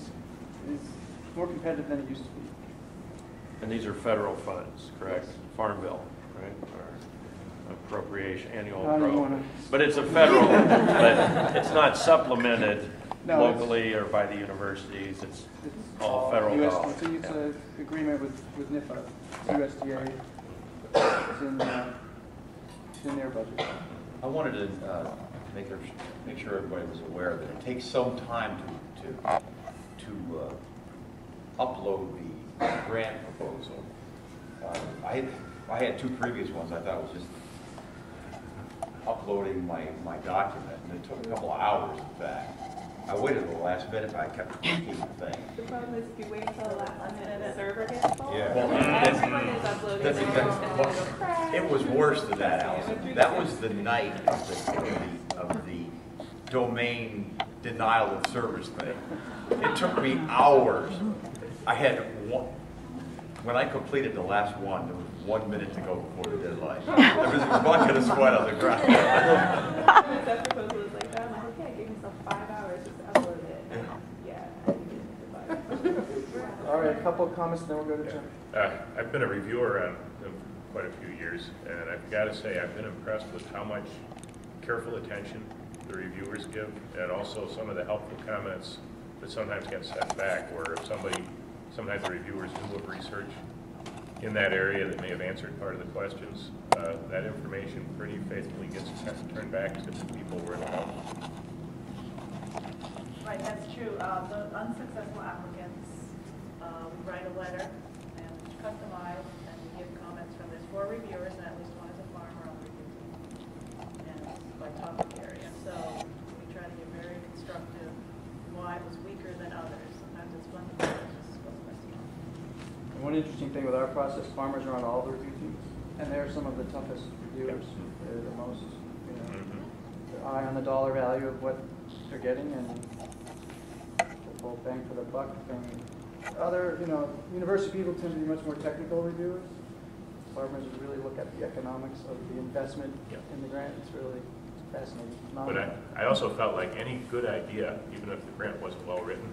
more competitive than it used to be. And these are federal funds, correct? Farm Bill, right? Or appropriation, annual appropriation. But it's a federal, but it's not supplemented locally or by the universities. It's all federal dollars. It's an agreement with NIFA, USDA. It's in their budget. I wanted to make sure everybody was aware that it takes some time to upload the grant proposal. I had 2 previous ones. I thought it was just uploading my document, and it took a couple of hours, in fact. I waited till the last minute, but I kept tweaking the thing. The problem is if you wait until the last minute, the server gets full. Yeah. Everyone is uploading their own, and then it'll crash. It was worse than that, Allison. That was the night of the domain denial of service thing. It took me hours. I had one. When I completed the last one, there was 1 minute to go before the deadline. There was a bucket of sweat on the ground. That proposal is like that. I'm like, okay, I gave myself 5 hours just to upload it. Yeah. All right, a couple of comments, then we'll go to Jim. I've been a reviewer on them quite a few years, and I've got to say I've been impressed with how much careful attention the reviewers give, and also some of the helpful comments that sometimes get sent back, where if sometimes the reviewers do a research in that area that may have answered part of the questions, that information pretty faithfully gets turned back to the people where it helped. Right, that's true. The unsuccessful applicants, we write a letter and customize and give comments from this 4 reviewers, and at least one is a farmer on the review team, and by topic area. So we try to get very constructive why it was weaker than others. Sometimes it's one thing that just goes missing. And one interesting thing with our process, farmers are on all the review teams. And they're some of the toughest reviewers. They're the most, you know, their eye on the dollar value of what they're getting and the full bang for the buck thing. Other, you know, university people tend to be much more technical reviewers. Farmers really look at the economics of the investment in the grant. It's really fascinating. But I also felt like any good idea, even if the grant wasn't well written,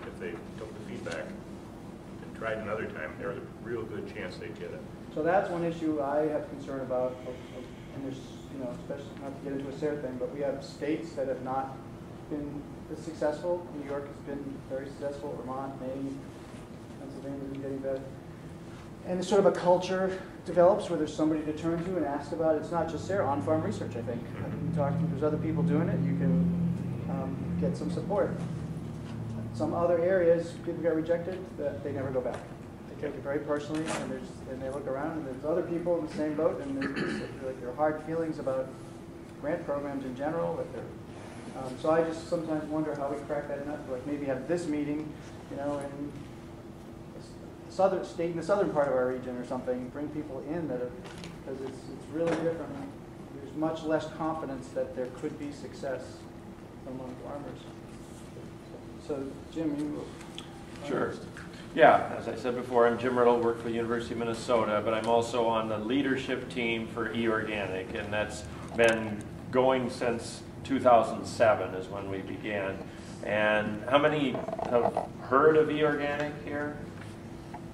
if they took the feedback and tried another time, there was a real good chance they'd get it. So that's one issue I have concern about, and there's, you know, especially not to get into a SARE thing, but we have states that have not been as successful. New York has been very successful, Vermont, Maine, Pennsylvania has been getting better. And it's sort of a culture develops where there's somebody to turn to and ask about it. It's not just SARE, on-farm research, I think. You can talk to, there's other people doing it, you can get some support. Some other areas, people get rejected, that they never go back. They take it very personally, and they look around, and there's other people in the same boat, and like there are hard feelings about grant programs in general. That they're, so I just sometimes wonder how we crack that nut. Like maybe have this meeting, you know, in a southern state in the southern part of our region or something. Bring people in that, because it's really different. There's much less confidence that there could be success among farmers. So Jim, you will. Sure. Yeah, as I said before, I'm Jim Riddle, work for the University of Minnesota, but I'm also on the leadership team for eOrganic, and that's been going since 2007 is when we began. And how many have heard of eOrganic here?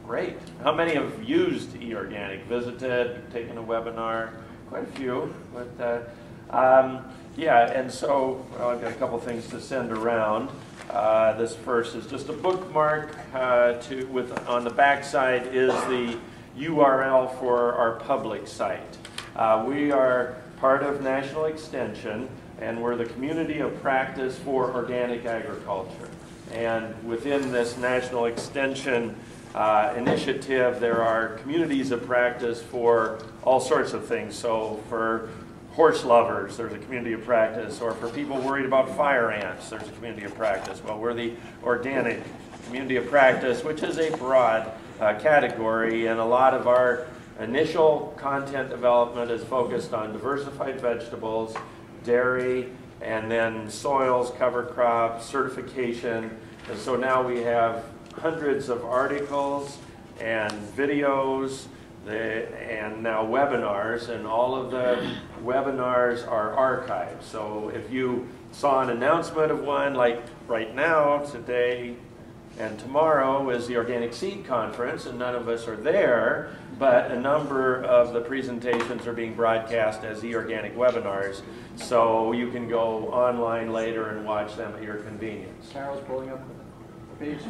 Great. How many have used eOrganic, visited, taken a webinar? Quite a few. But yeah, and so I've got a couple things to send around. This first is just a bookmark on the back side is the URL for our public site. We are part of National Extension, and we're the community of practice for organic agriculture. And within this National Extension initiative, there are communities of practice for all sorts of things. So for horse lovers, there's a community of practice, or for people worried about fire ants, there's a community of practice. Well, we're the organic community of practice, which is a broad category, and a lot of our initial content development is focused on diversified vegetables, dairy, and then soils, cover crops, certification. And so now we have hundreds of articles and videos and now webinars, and all of the webinars are archived. So if you saw an announcement of one, like right now, today and tomorrow is the Organic Seed Conference, and none of us are there, but a number of the presentations are being broadcast as eOrganic webinars, so you can go online later and watch them at your convenience. Carol's pulling up the page.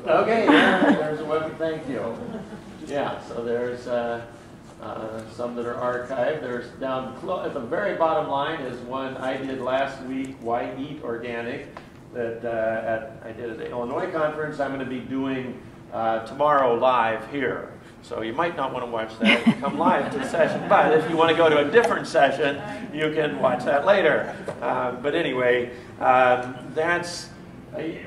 Okay, there's a web. Thank you. Yeah, so there's some that are archived. There's down at the very bottom line is one I did last week, Why Eat Organic, that I did at the Illinois conference. I'm going to be doing tomorrow live here. So you might not want to watch that and come live to the session, but if you want to go to a different session, you can watch that later. But anyway, that's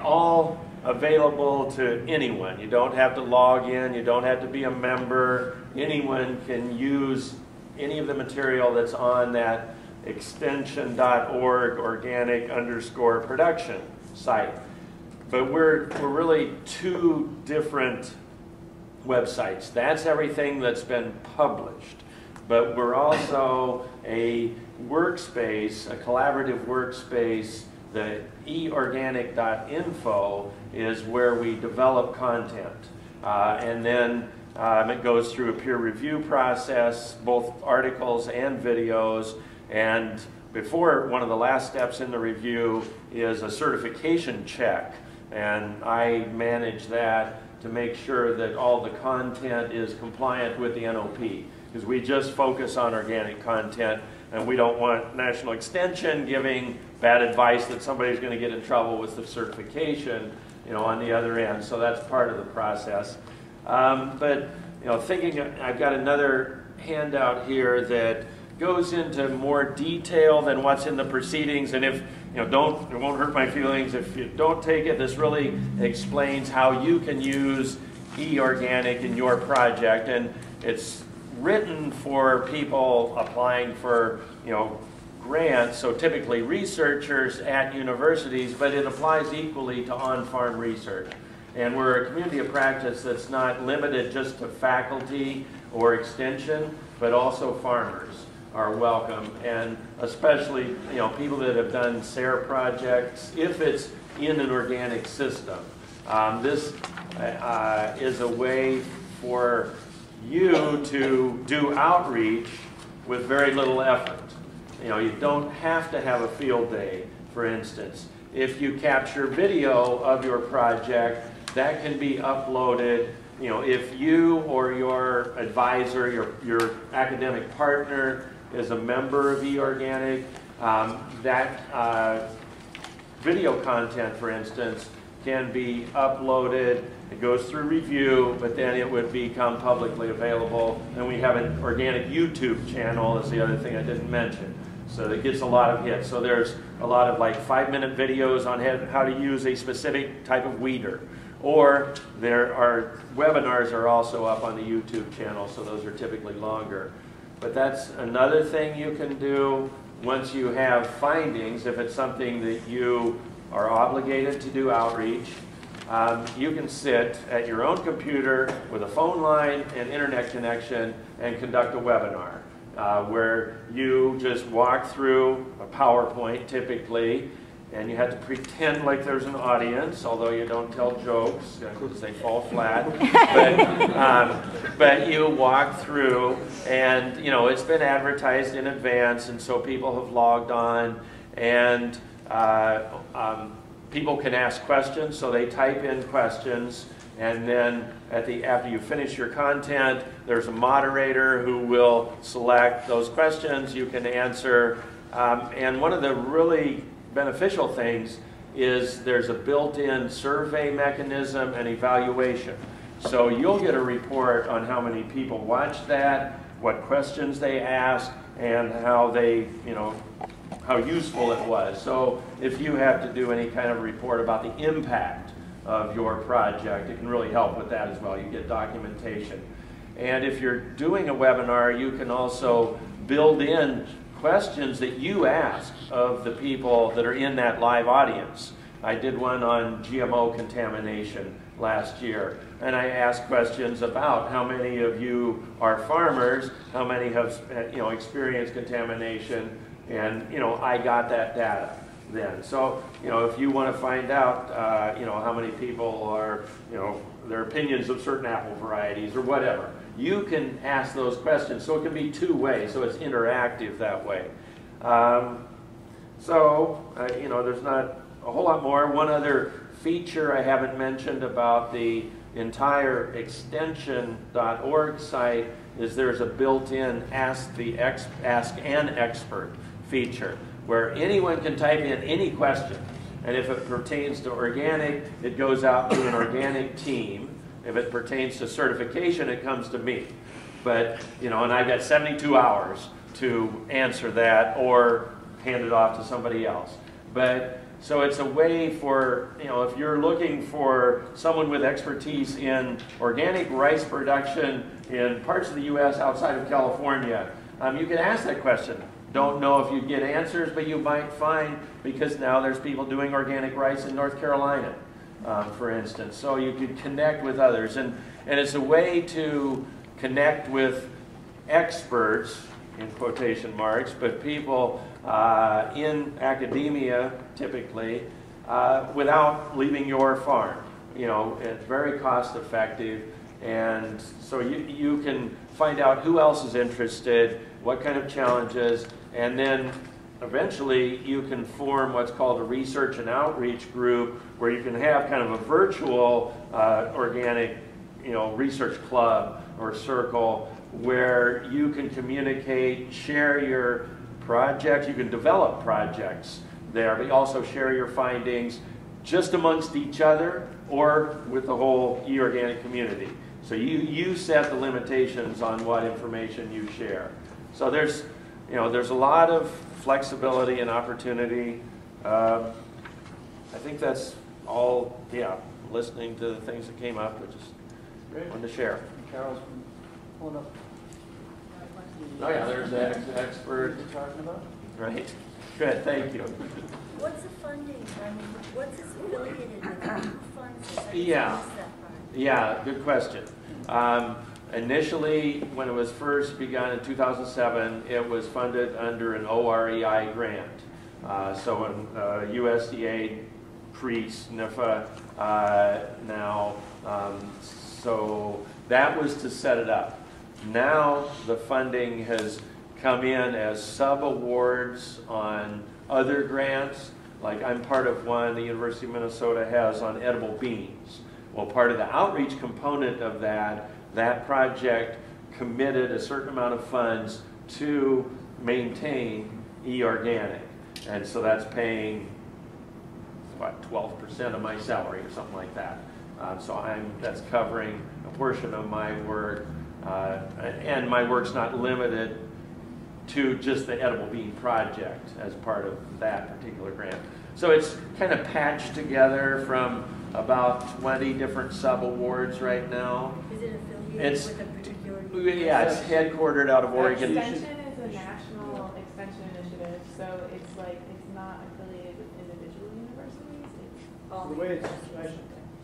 all available to anyone. You don't have to log in, you don't have to be a member. Anyone can use any of the material that's on that extension.org organic_production site. But we're really two different websites. That's everything that's been published. But we're also a workspace, a collaborative workspace. The eorganic.info is where we develop content. And then it goes through a peer review process, both articles and videos. And before, one of the last steps in the review is a certification check. And I manage that to make sure that all the content is compliant with the NOP. Because we just focus on organic content, and we don't want National Extension giving bad advice that somebody's going to get in trouble with the certification, you know, on the other end. So that's part of the process. But you know, thinking, I've got another handout here that goes into more detail than what's in the proceedings. And if you know, it won't hurt my feelings if you don't take it. This really explains how you can use eOrganic in your project, and it's written for people applying for, grants, so typically researchers at universities, but it applies equally to on-farm research. And we're a community of practice that's not limited just to faculty or extension, but also farmers are welcome, and especially people that have done SARE projects, if it's in an organic system. This is a way for you to do outreach with very little effort. You don't have to have a field day, for instance. If you capture video of your project, that can be uploaded. If you or your advisor, your academic partner is a member of eOrganic, that video content, for instance, can be uploaded. It goes through review, but then it would become publicly available. And we have an organic YouTube channel, is the other thing I didn't mention. So it gets a lot of hits. So there's a lot of 5-minute videos on how to use a specific type of weeder. Or there are webinars are also up on the YouTube channel, so those are typically longer. But that's another thing you can do once you have findings. If it's something that you are obligated to do outreach, you can sit at your own computer with a phone line and internet connection and conduct a webinar where you just walk through a PowerPoint typically, and you have to pretend like there's an audience, although you don't tell jokes because they fall flat. But you walk through, and it's been advertised in advance, and so people have logged on, and people can ask questions, so they type in questions, and then after you finish your content, there's a moderator who will select those questions you can answer. And one of the really beneficial things is there's a built-in survey mechanism and evaluation. So you'll get a report on how many people watched that, what questions they asked, and how they, how useful it was. So if you have to do any kind of report about the impact of your project, it can really help with that as well. You get documentation. And if you're doing a webinar, you can also build in questions that you ask of the people that are in that live audience. I did one on GMO contamination last year, and I asked questions about how many of you are farmers, how many have experienced contamination, and I got that data then. So if you want to find out how many people are their opinions of certain apple varieties or whatever, you can ask those questions. So it can be two ways, so it's interactive that way. There's not a whole lot more. One other feature I haven't mentioned about the entire extension.org site is there's a built-in Ask an Expert feature where anyone can type in any question, and if it pertains to organic, it goes out to an organic team. If it pertains to certification, it comes to me. But, and I've got 72 hours to answer that or hand it off to somebody else. But, so it's a way for, if you're looking for someone with expertise in organic rice production in parts of the U.S. outside of California, you can ask that question. Don't know if you get answers, but you might find, because now there's people doing organic rice in North Carolina, for instance. So you could connect with others. And it's a way to connect with experts, in quotation marks, but people in academia, typically, without leaving your farm. It's very cost effective. And so you can find out who else is interested, what kind of challenges, and then eventually you can form what's called a research and outreach group where you can have kind of a virtual organic research club or circle where you can communicate, share your projects. You can develop projects there, but you also share your findings just amongst each other or with the whole eOrganic community. So you set the limitations on what information you share. So there's a lot of flexibility and opportunity. I think that's all, listening to the things that came up, I just wanted to share. Carol's pulling up Oh yeah, there's that expert. What you're talking about? Right. Good, thank you. What's the funding? I mean, what's this affiliated with? Who funds this? I just Yeah. missed that part. Yeah, good question. Initially, when it was first begun in 2007, it was funded under an OREI grant. So an USDA pre-SNFA now. So that was to set it up. Now the funding has come in as sub-awards on other grants. Like I'm part of one the University of Minnesota has on edible beans. Well, part of the outreach component of that project committed a certain amount of funds to maintain e-organic. And so that's paying, what, 12% of my salary or something like that. So that's covering a portion of my work. And my work's not limited to just the edible bean project as part of that particular grant. So it's kind of patched together from about 20 different sub-awards right now. Is it affiliated with a particular? Yeah, it's headquartered out of Oregon. Extension is a national extension initiative, so it's like, it's not affiliated with individual universities. It's all The way it's, I should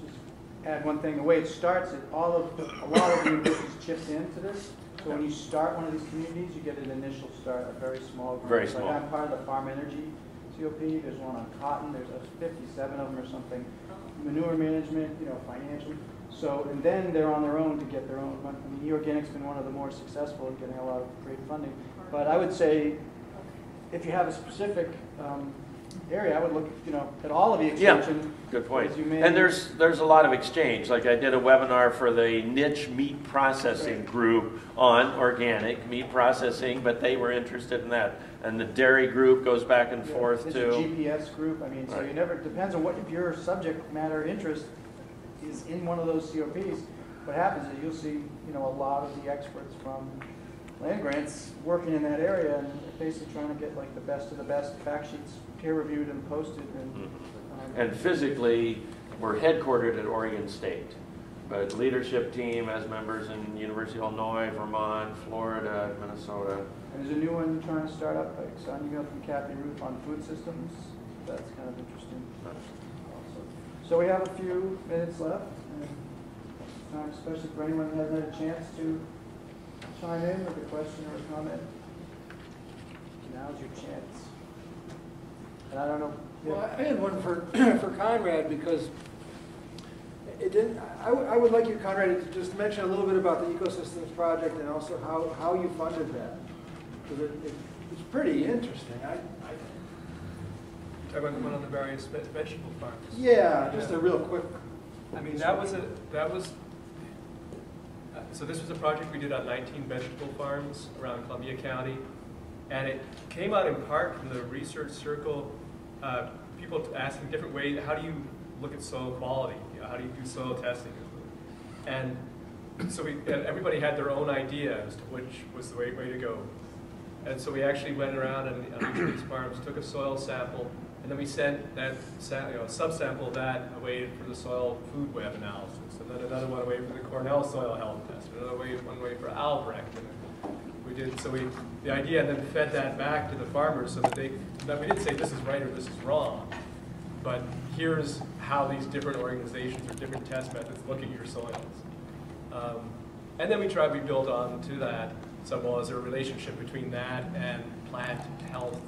just add one thing. The way it starts, a lot of the universities chipped into this. So when you start one of these communities, you get an initial start, a very small group. Very small. Like I'm part of the farm energy COP. There's one on cotton. There's 57 of them or something. Manure management, financially. So, and then they're on their own to get their own. I mean, e-organic's been one of the more successful in getting a lot of great funding. But I would say, if you have a specific area, I would look, at all of the extension. Yeah, good point. And there's a lot of exchange. Like I did a webinar for the niche meat processing group on organic meat processing, but they were interested in that. And the dairy group goes back and forth too. There's a GPS group. I mean, so you never, depends on if your subject matter interest is in one of those COPs. What happens is you'll see, a lot of the experts from land grants working in that area and basically trying to get like the best of the best fact sheets peer reviewed and posted. And physically, we're headquartered at Oregon State, but leadership team has members in University of Illinois, Vermont, Florida, Minnesota. And there's a new one trying to start up, like so an email from Kathy Roof on food systems. That's kind of interesting. So we have a few minutes left, and especially for anyone who hasn't had a chance to chime in with a question or a comment. Now's your chance. And I don't know. Well, I had one for for Conrad because it didn't. I would like you, Conrad, to just mention a little bit about the Ecosystems Project and also how you funded that, because it's pretty interesting. I went on the various vegetable farms. Yeah, just a real quick. I mean, so this was a project we did on 19 vegetable farms around Columbia County, and it came out in part from the research circle, people asking different ways, how do you look at soil quality? How do you do soil testing? And so everybody had their own idea as to which was the right way to go. And so we actually went around and on each of these farms took a soil sample, and then we sent that subsample of that away for the soil food web analysis, and then another one away for the Cornell soil health test, another one way for Albrecht. And the idea then fed that back to the farmers so that we didn't say this is right or this is wrong, but here's how these different organizations or different test methods look at your soils. And then we built on to that. So, well, is there a relationship between that and plant health,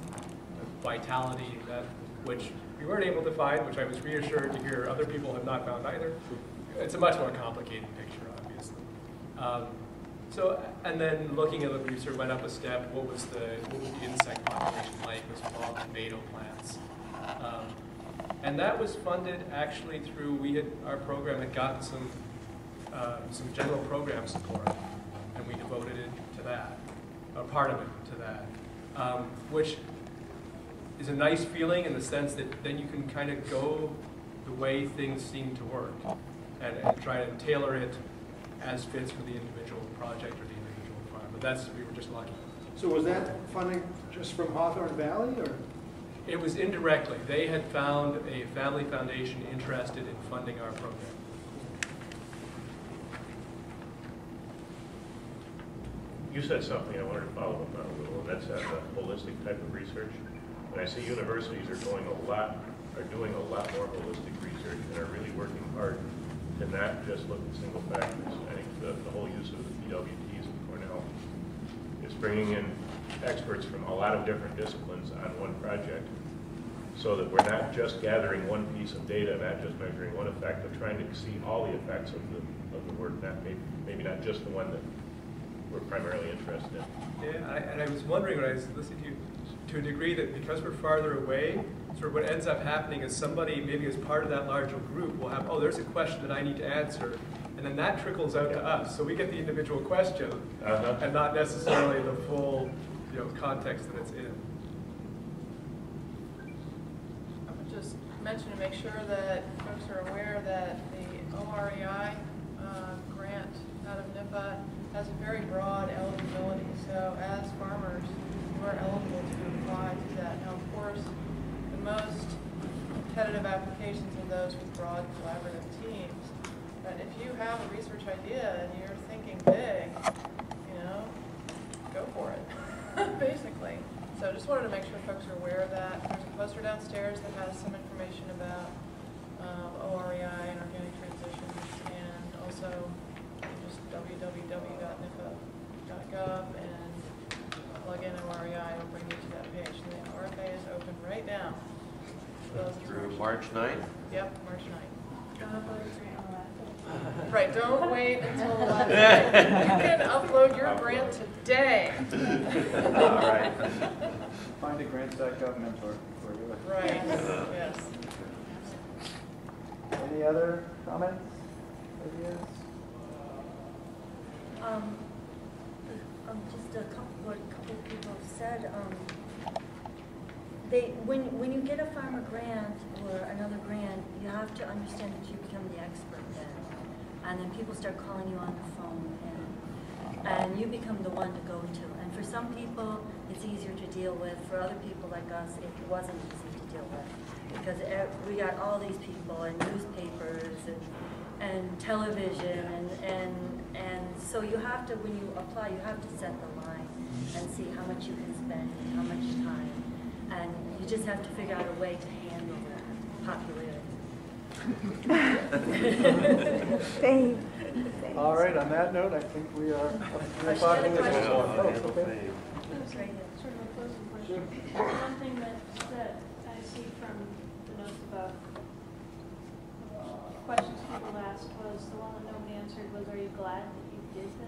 vitality, which we weren't able to find, which I was reassured to hear other people have not found either. It's a much more complicated picture, obviously. And then looking at the research went up a step. What was the insect population like? It was all tomato plants. And that was funded actually through, our program had gotten some general program support, and we devoted it to that, a part of it to that, which is a nice feeling in the sense that then you can kind of go the way things seem to work and try to tailor it as fits for the individual project or the individual farm. But we were just lucky. So was that funding just from Hawthorne Valley, or? It was indirectly. They had found a family foundation interested in funding our program. You said something I wanted to follow up on a little, and that's the holistic type of research. And I see universities are doing a lot more holistic research and are really working hard to not just look at single factors. I think the whole use of the PWTs at Cornell is bringing in experts from a lot of different disciplines on one project, so that we're not just gathering one piece of data, not just measuring one effect, but trying to see all the effects of the work, maybe not just the one that we're primarily interested in. Yeah, and I was wondering when I was listening to you, to a degree that because we're farther away, sort of what ends up happening is somebody, maybe as part of that larger group, will have, oh, there's a question that I need to answer, and then that trickles out to us. So we get the individual question, and not necessarily the full, context that it's in. I would just mention to make sure that folks are aware that the OREI grant out of NIFA has a very broad eligibility. So as farmers, you are eligible to apply to that. Now, of course, the most competitive applications are those with broad collaborative teams. But if you have a research idea and you're thinking big, go for it, basically. So just wanted to make sure folks are aware of that. There's a poster downstairs that has some information about OREI and organic transitions, and also just www.nifa.gov and plug in OREI, it'll bring you to that page. And the RFA is open right now. Through March 9th? Yep, March 9th. Right, don't wait until the last day. You can upload your grant today. All right. Find a grants.gov mentor for you. Right, yes. Any other comments, ideas? Just a couple what a couple of people have said. When you get a farmer grant or another grant, you have to understand that you become the expert then. And then people start calling you on the phone, and you become the one to go to. And for some people, it's easier to deal with. For other people like us, it wasn't easy to deal with. Because we got all these people and newspapers and television and so you have to, when you apply, you have to set the line and see how much you can spend and how much time. And you just have to figure out a way to handle that popularity. All right, on that note, I think we are up to 3 o'clock. Sort of a closing question. One thing that I see from the notes about questions people asked was the one that nobody answered was, are you glad that you did the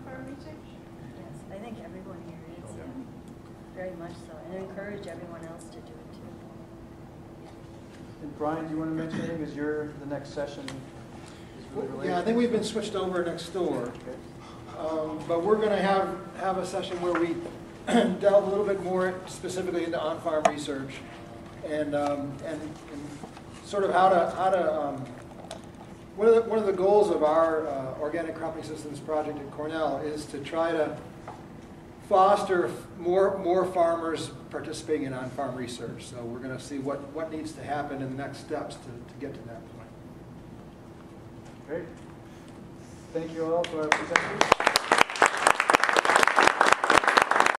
farm research? Yes, I think everyone here is. Very much so, and encourage everyone else to do it too. And Brian, do you want to mention anything? Is the next session is really related? Yeah, I think we've been switched over next door. But we're going to have a session where we delve a little bit more specifically into on-farm research and sort of how to one of the goals of our organic cropping systems project at Cornell is to try to foster more farmers participating in on-farm research. So we're going to see what needs to happen in the next steps to get to that point. Great. Thank you all to our presenters.